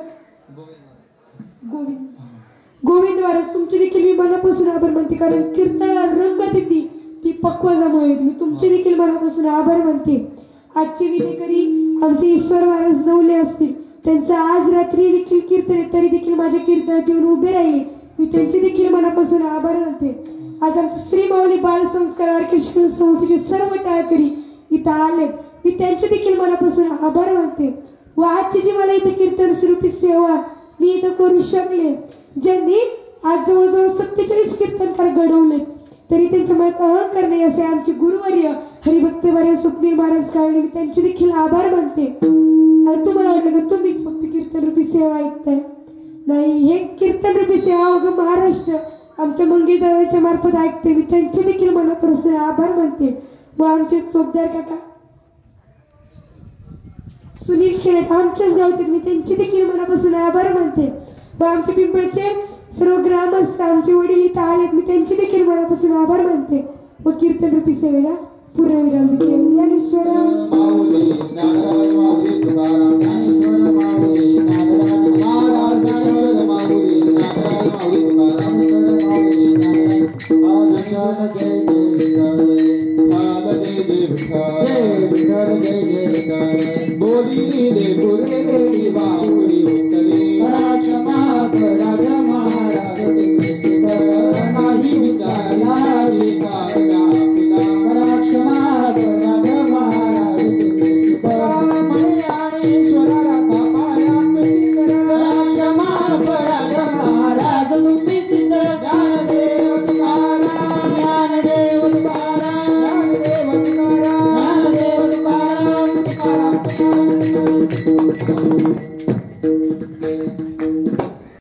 [SPEAKER 1] गोविंद महाराज तुमची देखील मी मनापासून आभार मानते, कारण कीर्तनाला रंगत येते ती पक्वजामुळे. मी तुमचे देखील मनापासून आभार मानते. आजचे विधेकरी आमचे ईश्वर महाराज नवले असतील, त्यांचं आज रात्री देखील कीर्तन आहे, तरी देखील माझ्या कीर्तनात येऊन उभे राहिले. मी त्यांचे देखील मनापासून आभार मानते. आज आमचे श्री माऊली बाल संस्कार ऑर्केस्ट्रा संस्थेचे सर्व टाळकरी इथं आले, मी त्यांचे देखील मनापासून आभार मानते. व आजची जी मला इथे कीर्तन स्वरूपी सेवा मी इथं करू शकले, ज्यांनी आज जवळजवळ 47 कीर्तनकार घडवले, तरी त्यांच्या मनात अहंकार नाही असे आमचे गुरुवर्य हरिभक्तवर्य स्वप्नील महाराज काळले, मी त्यांचे देखील आभार मानते. आणि तुम्हाला वाटलं का तुम्हीच फक्त कीर्तन रूपी सेवा ऐकताय? नाही, हे कीर्तन रूपी सेवा अवघं महाराष्ट्र आमच्या मंगेशदादाच्या मार्फत ऐकते. मी त्यांचे देखील मनापासून आभार मानते. व आमचे चोपदार काका सुनील खेळत आमच्याच गावचे, मी त्यांचे देखील मनापासून आभार मानते. व आमचे पिंपळचे सर्व ग्रामस्थ आमचे वडील इथं आलेत, मी त्यांचे देखील मनापासून आभार मानते. व कीर्तन रूपी सेवेला पूर्णविराम देते. ज्ञानेश्वर
[SPEAKER 2] बोली दे पुरे बाहुली